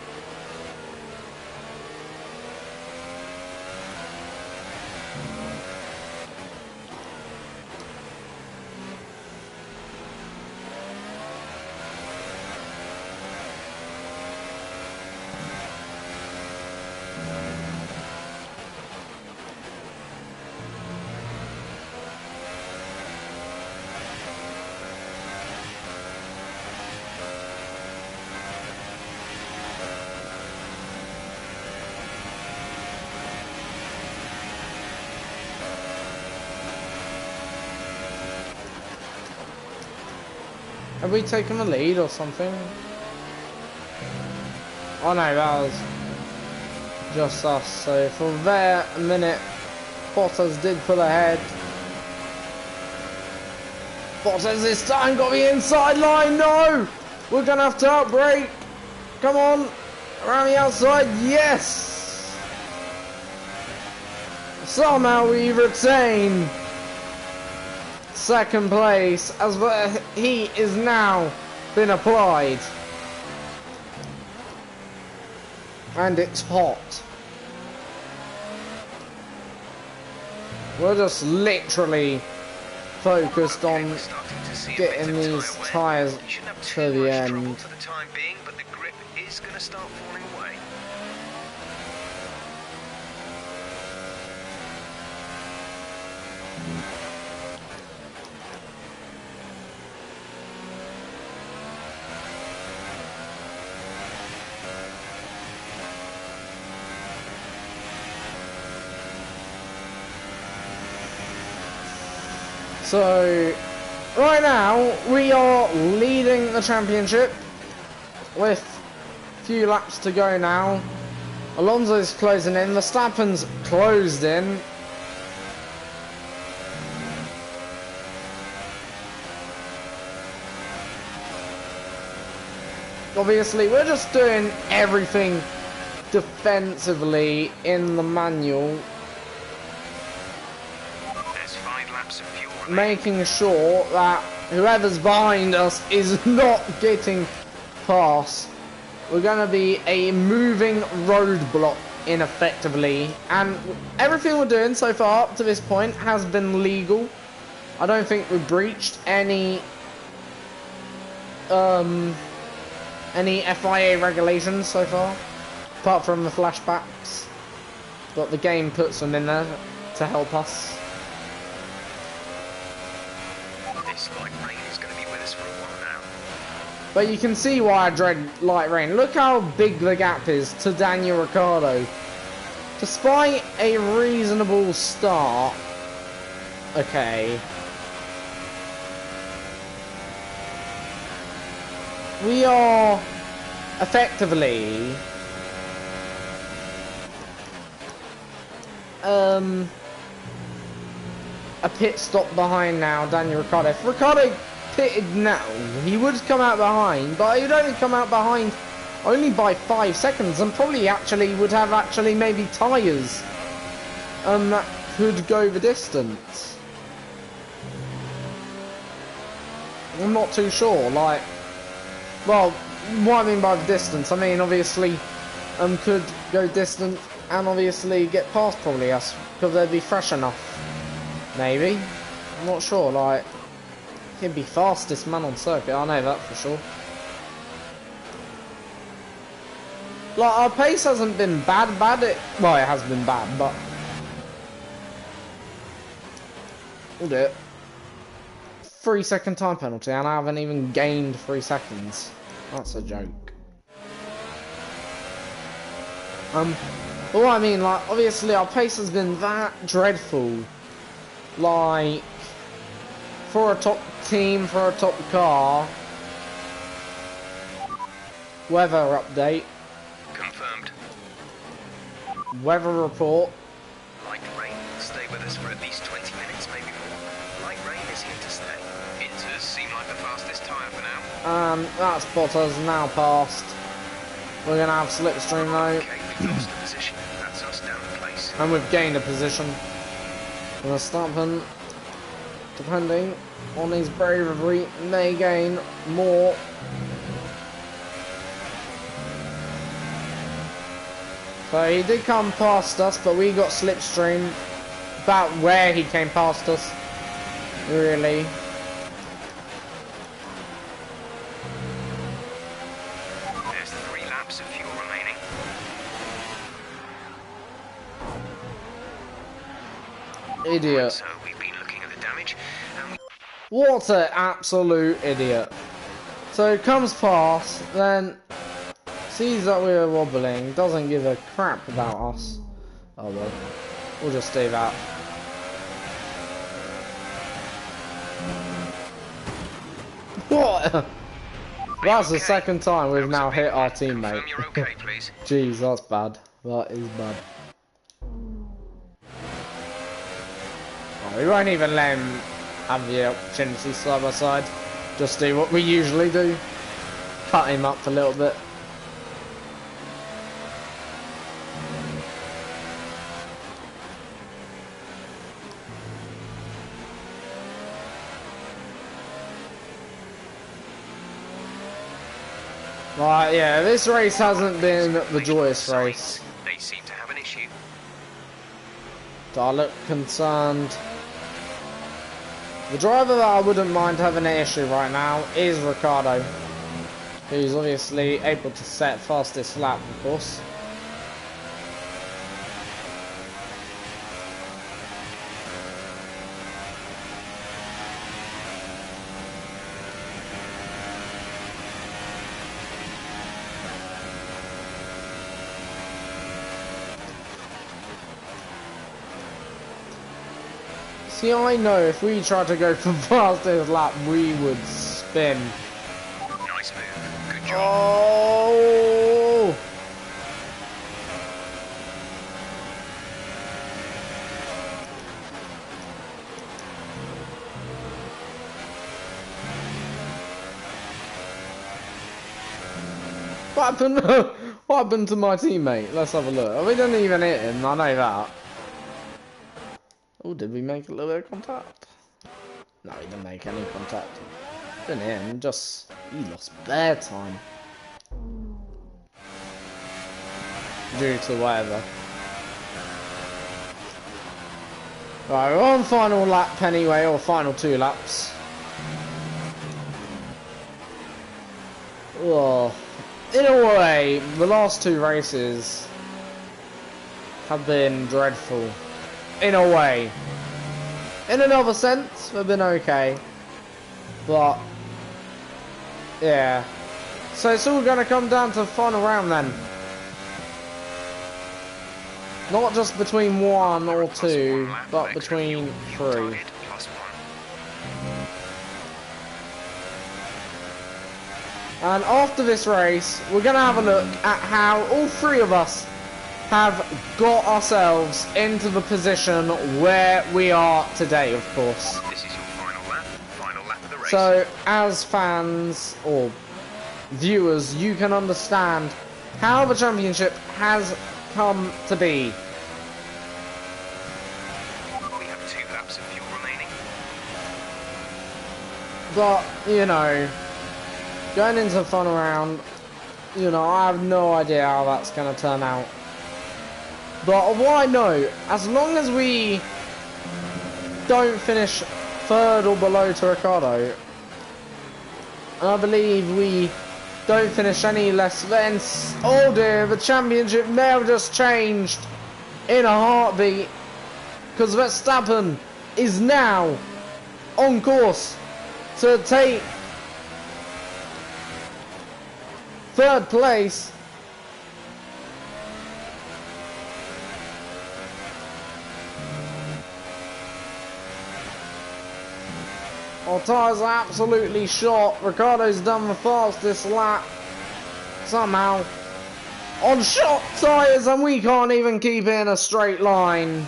Have we taken the lead or something? Oh no, that was just us. So for there a minute, Bottas did pull ahead. Bottas this time got the inside line. No! We're gonna have to outbrake. Come on! Around the outside, yes! Somehow we retain second place as the heat is now been applied. And it's hot. We're just literally focused on getting these tyres to the end. For the time being, but the grip is going to start falling away. So, right now, we are leading the championship with a few laps to go now. Alonso's closing in, Verstappen's closed in. Obviously, we're just doing everything defensively in the manual, making sure that whoever's behind us is not getting past. We're going to be a moving roadblock, ineffectively, and everything we're doing so far up to this point has been legal. I don't think we've breached any FIA regulations so far, apart from the flashbacks, but the game puts them in there to help us. This light rain is going to be with us for a while now. But you can see why I dread light rain. Look how big the gap is to Daniel Ricciardo. Despite a reasonable start, okay, we are effectively a pit stop behind now, Daniel Ricciardo. If Ricciardo pitted now, he would come out behind, but he would only come out behind only by 5 seconds, and probably actually would have maybe tyres that could go the distance. I'm not too sure, like, well, what I mean by the distance, I mean obviously could go distant and obviously get past probably us, because they'd be fresh enough. Maybe. I'm not sure, like, he'd be fastest man on circuit, I know that for sure. Like, our pace hasn't been bad, well, it has been bad, but we'll do it. 3 second time penalty, and I haven't even gained 3 seconds. That's a joke. But what I mean, like, obviously our pace has been that dreadful. Like, for a top team, for a top car. Weather update. Confirmed. Weather report. Light rain will stay with us for at least 20 minutes, maybe more. Light rain is here to stay. Inters seem like the fastest tyre for now. That spot has now passed. We're going to have slipstream though. Okay, we've lost a position. That's us down the place. And we've gained a position. Verstappen, depending on his bravery, may gain more. So he did come past us, but we got slipstream about where he came past us, really. There's 3 laps of fuel remaining. Idiot. So we've been looking at the damage, and we... What an absolute idiot. So comes past, then sees that we're wobbling, doesn't give a crap about us. Oh well, we'll just do that. What? That's the second time we've now hit our teammate. Confirm you're okay, please. Jeez, that's bad. That is bad. Oh, we won't even let him have the opportunity side by side. Just do what we usually do. Cut him up a little bit. Right, yeah, this race hasn't been the joyous race. They seem to have an issue. Do I look concerned? The driver that I wouldn't mind having an issue right now is Ricciardo, who's obviously able to set fastest lap, of course. See, I know if we tried to go for fastest lap, we would spin. Nice move. Good job. Oh! What happened? What happened to my teammate? Let's have a look. We didn't even hit him, I know that. Oh, did we make a little bit of contact? No, he didn't make any contact. Didn't hit him, just he lost bare time. Due to whatever. Right, we're on final lap anyway, or final 2 laps. Oh, in a way, the last 2 races have been dreadful. In a way. In another sense, they've been okay. But, yeah. So it's all going to come down to the final round then. Not just between 1 or 2, but between 3. And after this race, we're going to have a look at how all 3 of us have got ourselves into the position where we are today, of course. This is your final lap of the race. So, as fans or viewers, you can understand how the championship has come to be. We have 2 laps of fuel remaining. But, you know, going into the final round, you know, I have no idea how that's going to turn out. But what I know, as long as we don't finish 3rd or below to Ricciardo, and I believe we don't finish any less than... Oh dear, the championship may have just changed in a heartbeat, because Verstappen is now on course to take 3rd place. Our tyres are absolutely shot. Ricciardo's done the fastest lap somehow on shot tyres, and we can't even keep it in a straight line.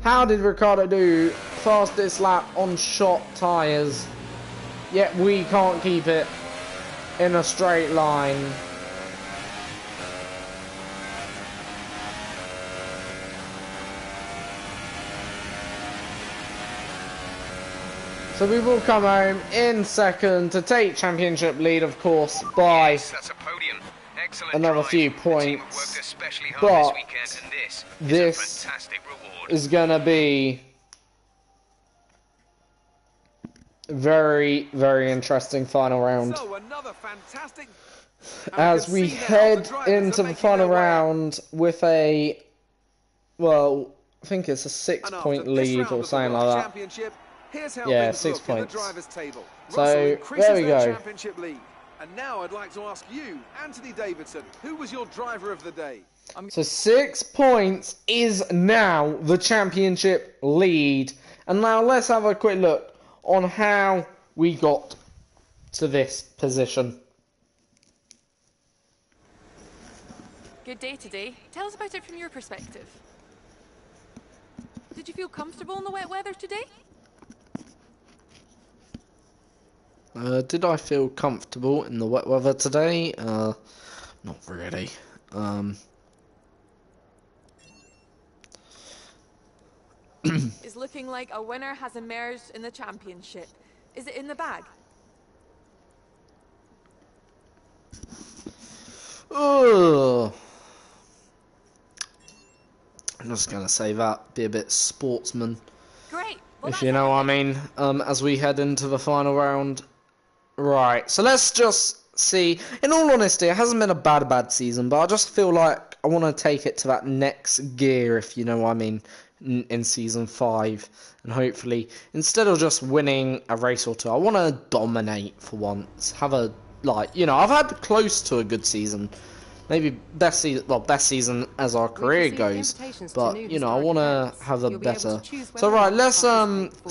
How did Ricciardo do fastest lap on short tyres, yet we can't keep it in a straight line. So we will come home in second to take championship lead, of course, by That's a podium. Excellent another drive. few The team have points. worked especially hard But this weekend, and this this is a fantastic reward. is going to be very, very interesting final round. So another fantastic. As we head into the final round with a, well, I think it's a 6-point lead or something like that. Yeah, 6 points. So, there we go. And now I'd like to ask you, Anthony Davidson, who was your driver of the day? So 6 points is now the championship lead. And now let's have a quick look on how we got to this position. Good day today. Tell us about it from your perspective. Did you feel comfortable in the wet weather today? Did I feel comfortable in the wet weather today? Not really. It's looking like a winner has emerged in the championship. Is it in the bag? Oh, I'm just gonna say that, be a bit sportsman, Great. Well, if that's you know what I everything. mean. As we head into the final round. Right, so let's just see. In all honesty, it hasn't been a bad season, but I just feel like I want to take it to that next gear, if you know what I mean, in season 5. And hopefully, instead of just winning a race or two, I want to dominate for once. Have a, like, you know, I've had close to a good season. Maybe best season as our career goes, but you know, I want to have a better. So right, let's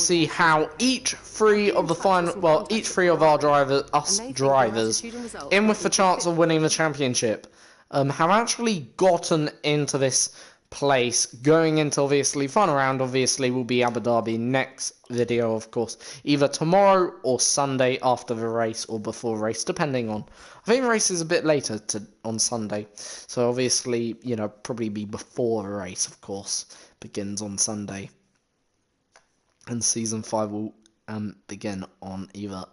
see how each three of our drivers in with the chance of winning the championship have actually gotten into this place. Going into obviously final round, obviously will be Abu Dhabi next video, of course, either tomorrow or Sunday after the race or before the race, depending on. I think the race is a bit later on Sunday, so obviously, you know, probably be before the race, of course, begins on Sunday, and season 5 will begin on either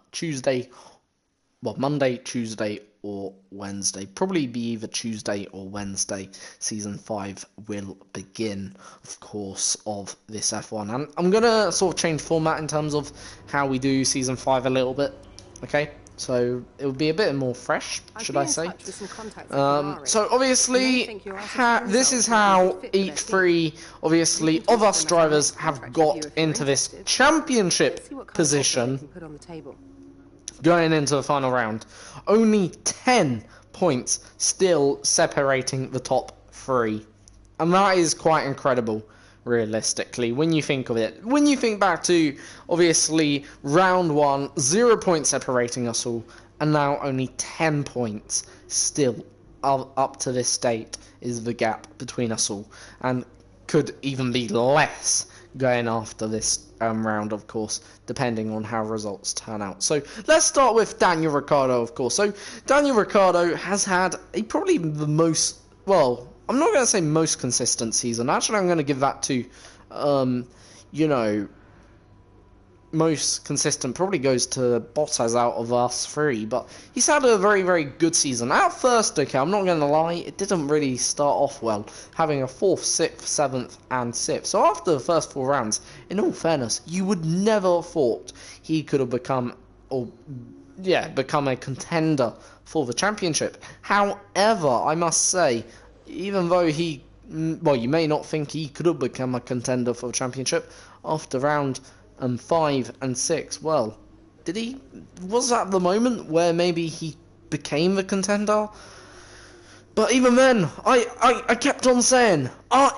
Monday, Tuesday, or Wednesday. Probably be either Tuesday or Wednesday. Season 5 will begin, of course, of this F1. And I'm going to sort of change format in terms of how we do Season 5 a little bit. Okay? So it will be a bit more fresh, should I say. So obviously, this is how each three, obviously, of us drivers have got into this championship position going into the final round. Only 10 points still separating the top 3. And that is quite incredible, realistically, when you think of it. When you think back to, obviously, round 1, 0 points separating us all, and now only 10 points still up to this date is the gap between us all. And could even be less going after this round, of course, depending on how results turn out. So let's start with Daniel Ricciardo, of course. So Daniel Ricciardo has had probably the most, well, I'm not going to say most consistent season. Actually, I'm going to give that to, you know, most consistent probably goes to Bottas out of us 3, but he's had a very, very good season. At first, okay, I'm not going to lie, it didn't really start off well, having a 4th, 6th, 7th, and 6th. So after the first 4 rounds, in all fairness, you would never have thought he could have become a contender for the championship. However, I must say, even though you may not think he could have become a contender for the championship, after round 5 and 6, well, was that the moment where maybe he became the contender? But even then, I kept on saying,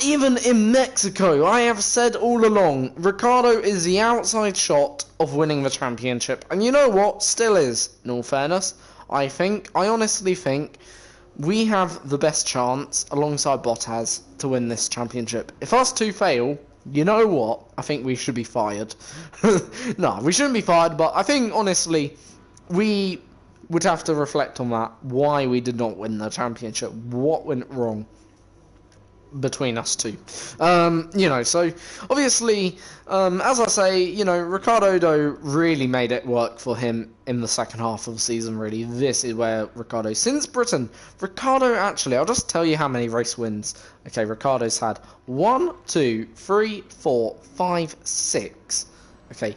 even in Mexico, I have said all along, Ricciardo is the outside shot of winning the championship. And you know what? Still is, in all fairness. I honestly think, we have the best chance, alongside Bottas, to win this championship. If us two fail, you know what? I think we should be fired. No, we shouldn't be fired, but I think, honestly, we would have to reflect on that. Why we did not win the championship. What went wrong between us two. So obviously, as I say, Ricciardo really made it work for him in the second half of the season, really. This is where Ricciardo, since Britain, Ricciardo actually, I'll just tell you how many race wins. Okay, Ricciardo's had 1, 2, 3, 4, 5, 6. Okay,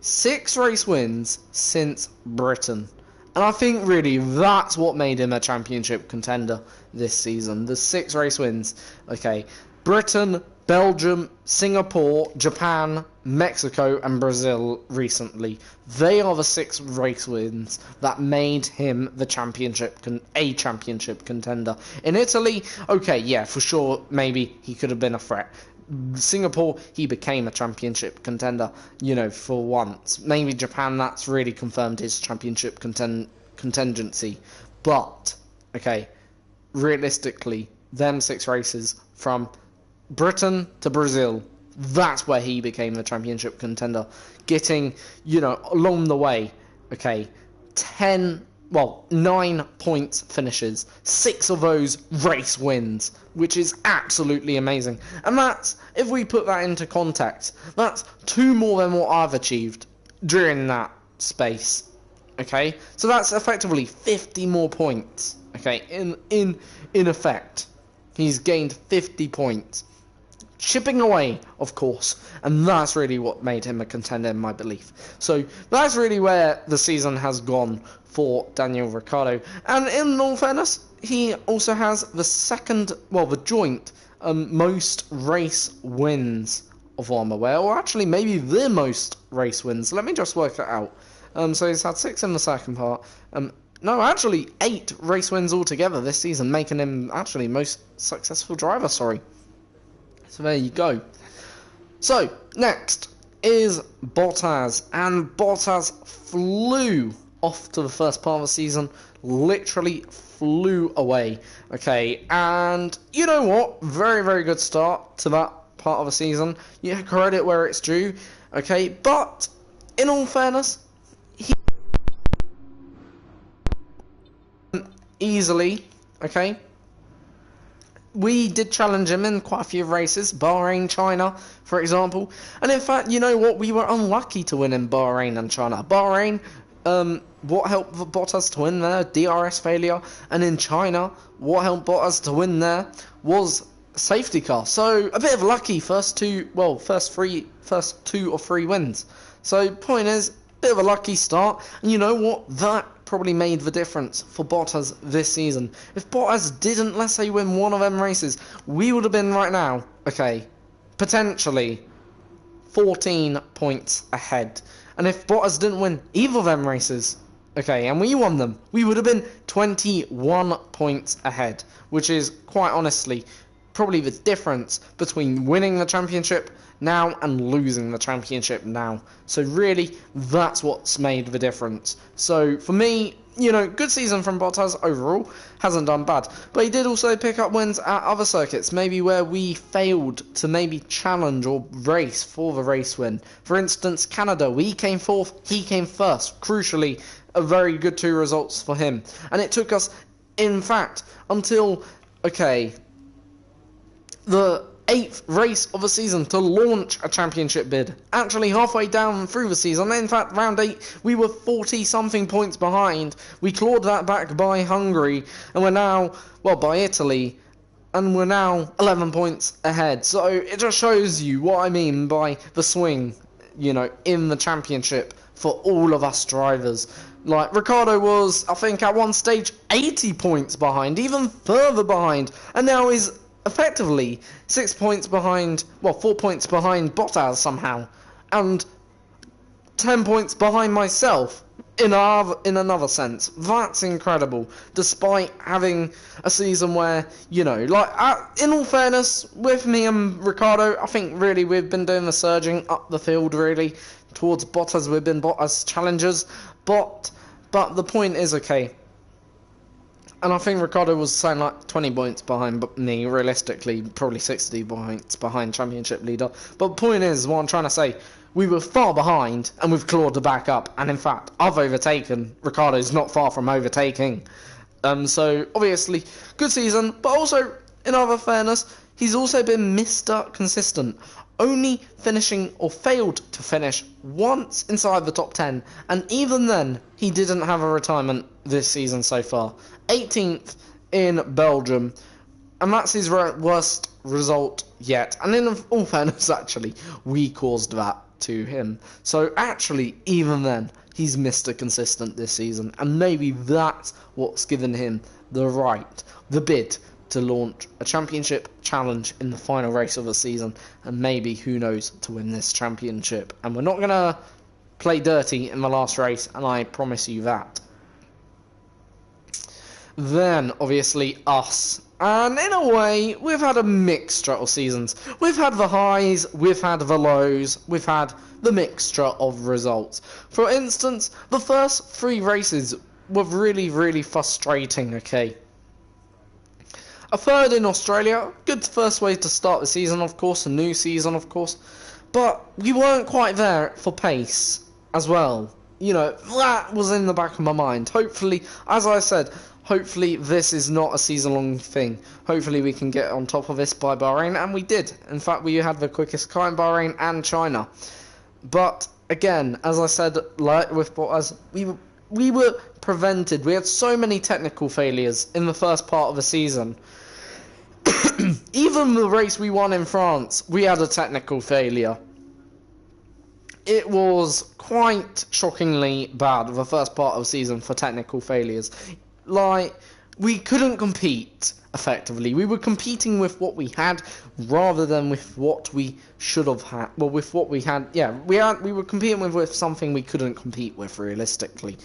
6 race wins since Britain. And I think really that's what made him a championship contender this season. The 6 race wins. Okay, Britain, Belgium, Singapore, Japan, Mexico, and Brazil recently. They are the 6 race wins that made him the championship contender. In Italy, okay, yeah, for sure, maybe he could have been a threat. Singapore, he became a championship contender, for once. Maybe Japan, that's really confirmed his championship contingency. But, okay, realistically, them 6 races from Britain to Brazil, that's where he became the championship contender. Getting, along the way, okay, 9 points finishes, 6 of those race wins, which is absolutely amazing. And that's, if we put that into context, that's 2 more than what I've achieved during that space. Okay, so that's effectively 50 more points. Okay, in effect, he's gained 50 points, chipping away, of course, and that's really what made him a contender in my belief. So that's really where the season has gone for Daniel Ricciardo. And in all fairness, he also has the joint most race wins of all I'm aware, or actually maybe the most race wins. Let me just work it out. So he's had 6 in the second part. No, actually 8 race wins altogether this season, making him actually most successful driver, So there you go. So, next is Bottas. And Bottas flew off to the first part of the season. Literally flew away. Okay, and you know what? Very, very good start to that part of the season. You credit where it's due. Okay, but in all fairness, easily, okay? We did challenge him in quite a few races, Bahrain, China, for example. And in fact, you know what? We were unlucky to win in Bahrain and China. Bahrain, what helped Bottas to win there? DRS failure. And in China, what helped Bottas to win there was safety car. So, a bit of lucky first 2 or 3 wins. So, point is, bit of a lucky start. And you know what? That probably made the difference for Bottas this season. If Bottas didn't, let's say, win one of them races, we would have been right now, okay, potentially 14 points ahead. And if Bottas didn't win either of them races, okay, and we won them, we would have been 21 points ahead, which is, quite honestly, probably the difference between winning the championship now and losing the championship now. So really, that's what's made the difference. So for me, good season from Bottas overall. Hasn't done bad. But he did also pick up wins at other circuits, maybe where we failed to maybe challenge or race for the race win. For instance, Canada, we came 4th, he came 1st. Crucially, a very good 2 results for him. And it took us, in fact, until, okay, the 8th race of the season to launch a championship bid. Actually, halfway down through the season, in fact, round 8, we were 40-something points behind. We clawed that back by Hungary, and we're now, by Italy, and we're now 11 points ahead. So it just shows you what I mean by the swing, in the championship for all of us drivers. Like, Ricciardo was, I think, at one stage, 80 points behind, even further behind, and now is effectively 6 points behind, 4 points behind Bottas somehow, and 10 points behind myself in another sense. That's incredible, despite having a season where, in all fairness, with me and Ricciardo, I think really we've been doing the surging up the field, really, towards Bottas. We've been Bottas challengers, but the point is, okay, And I think Ricardo was saying like 20 points behind me, realistically, probably 60 points behind championship leader. But the point is, what I'm trying to say, we were far behind and we've clawed the back up. And in fact, I've overtaken. Ricardo's not far from overtaking. So obviously, good season, but also, in other fairness, he's also been Mr. Consistent. Only finishing or failed to finish once inside the top 10, and even then he didn't have a retirement this season so far. 18th in Belgium, and that's his worst result yet. And in all fairness, actually, we caused that to him. So actually, even then, he's Mr. Consistent this season, and maybe that's what's given him the right, the bid, to launch a championship challenge in the final race of the season, and maybe, who knows, to win this championship. And we're not going to play dirty in the last race, and I promise you that. Then, obviously, us. And in a way, we've had a mixture of seasons. We've had the highs, we've had the lows, we've had the mixture of results. For instance, the first 3 races were really, really frustrating, okay? A third in Australia, good first way to start the season, of course, a new season, of course. But we weren't quite there for pace as well. You know, that was in the back of my mind. Hopefully, as I said, hopefully this is not a season-long thing. Hopefully we can get on top of this by Bahrain, and we did. In fact, we had the quickest car in Bahrain and China. But, again, as I said, like with Bottas, we were prevented. We had so many technical failures in the first part of the season. Even the race we won in France, we had a technical failure. It was quite shockingly bad, the first part of the season, for technical failures. Like, we couldn't compete effectively. We were competing with what we had rather than with what we should have had. Well, with what we had, yeah, we were competing with something we couldn't compete with realistically.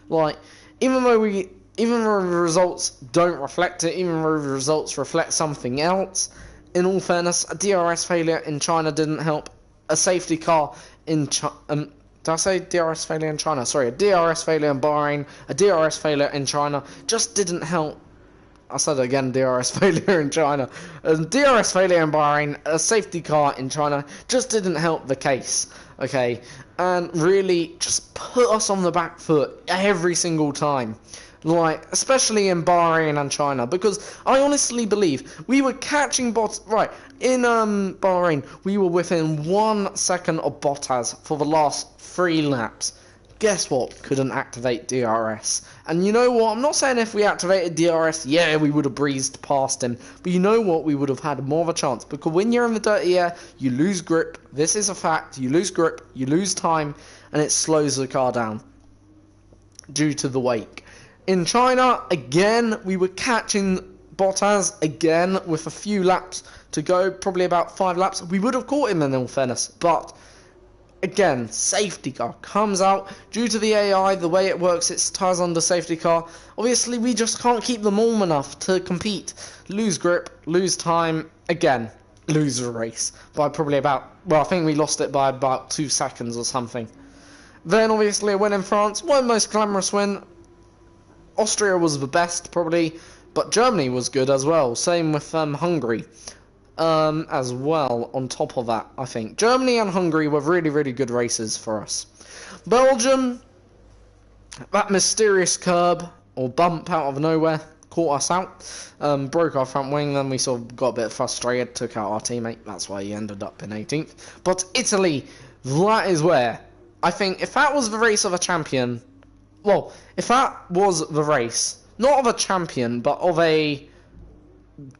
Like, even though the results don't reflect it, even though the results reflect something else, in all fairness, a DRS failure in China didn't help. A safety car in China, did I say DRS failure in China? Sorry, a DRS failure in Bahrain, a DRS failure in China just didn't help. I said it again, DRS failure in China. A DRS failure in Bahrain, a safety car in China just didn't help the case, okay? And really just put us on the back foot every single time. Like, especially in Bahrain and China, because I honestly believe we were catching right, in Bahrain, we were within 1 second of Bottas for the last 3 laps. Guess what? Couldn't activate DRS. And you know what? I'm not saying if we activated DRS, yeah, we would have breezed past him. But you know what? We would have had more of a chance. Because when you're in the dirty air, you lose grip. This is a fact. You lose grip, you lose time, and it slows the car down due to the wake. In China, again, we were catching Bottas again with a few laps to go, probably about 5 laps. We would have caught him in all fairness, but again, safety car comes out due to the AI, the way it works, it's tyres under safety car. Obviously, we just can't keep them warm enough to compete. Lose grip, lose time, again, lose the race by probably about, well, I think we lost it by about 2 seconds or something. Then, obviously, a win in France, one most glamorous win. Austria was the best, probably, but Germany was good as well. Same with Hungary as well, on top of that, I think. Germany and Hungary were really, really good races for us. Belgium, that mysterious curb, or bump out of nowhere, caught us out. Broke our front wing, then we sort of got a bit frustrated, took out our teammate. That's why he ended up in 18th. But Italy, that is where, I think, if that was the race of a champion... Well, if that was the race, not of a champion, but of a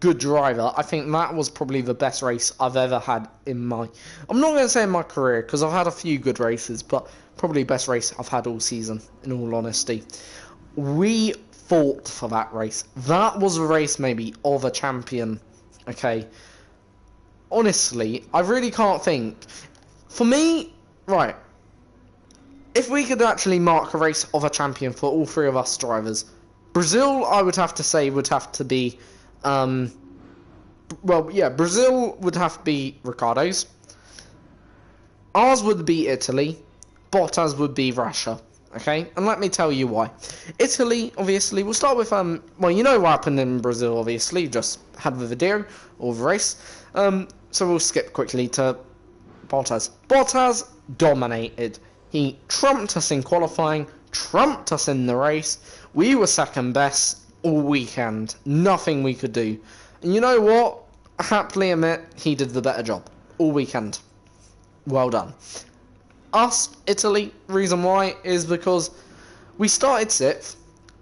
good driver, I think that was probably the best race I've ever had in my... I'm not going to say in my career, because I've had a few good races, but probably best race I've had all season, in all honesty. We fought for that race. That was a race, maybe, of a champion, okay? Honestly, I really can't think. For me, right... If we could actually mark a race of a champion for all 3 of us drivers, Brazil, I would have to say, would have to be... well, yeah, Brazil would have to be Ricardo's. Ours would be Italy. Bottas would be Russia. okay? And let me tell you why. Italy, obviously, we'll start with, well, you know what happened in Brazil, obviously, just had the video, or the race. So we'll skip quickly to Bottas. Bottas dominated. He trumped us in qualifying, trumped us in the race. We were second best all weekend. Nothing we could do. And you know what? I happily admit he did the better job all weekend. Well done. Us, Italy, reason why is because we started 6th.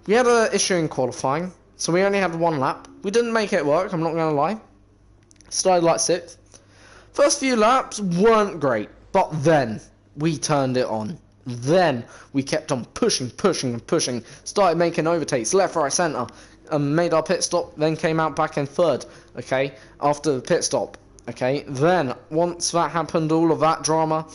We had an issue in qualifying, so we only had 1 lap. We didn't make it work, I'm not going to lie. Started like 6th. First few laps weren't great, but then we turned it on. Then we kept on pushing, started making overtakes, left, right, centre, and made our pit stop, then came out back in 3rd, okay, after the pit stop, okay. Then, once that happened, all of that drama,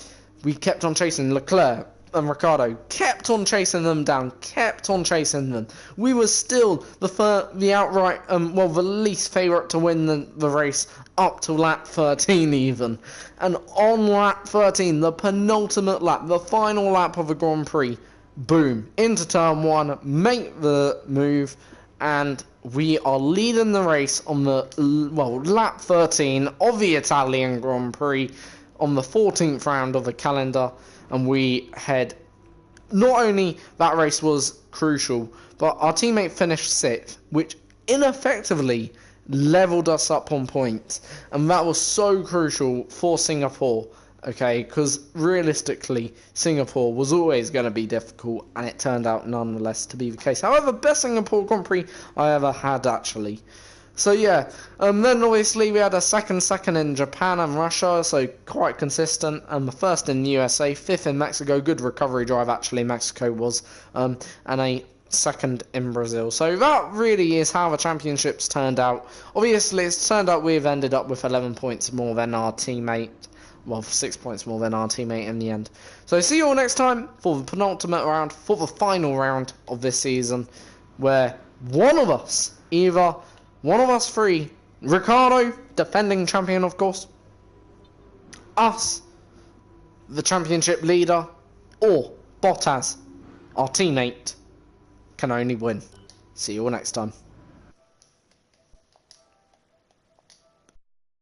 we kept on chasing Leclerc and Ricciardo, kept on chasing them down, kept on chasing them. We were still the outright, the least favourite to win the race up to lap 13 even. And on lap 13, the penultimate lap, the final lap of the Grand Prix, boom, into turn 1, make the move, and we are leading the race on the, lap 13 of the Italian Grand Prix on the 14th round of the calendar, and we head, not only that race was crucial, but our teammate finished 6th, which ineffectively leveled us up on points, and that was so crucial for Singapore, okay, because realistically Singapore was always going to be difficult, and it turned out nonetheless to be the case. However, best Singapore Grand Prix I ever had, actually. So yeah, then obviously we had a second in Japan and Russia, so quite consistent, and the first in the USA, 5th in Mexico, good recovery drive actually Mexico was, and a second in Brazil. So that really is how the championships turned out. Obviously it's turned out we've ended up with 11 points more than our teammate, 6 points more than our teammate in the end. So see you all next time for the penultimate round, for the final round of this season, where one of us three, Ricciardo, defending champion of course, us, the championship leader, or Bottas, our teammate, can only win. See you all next time.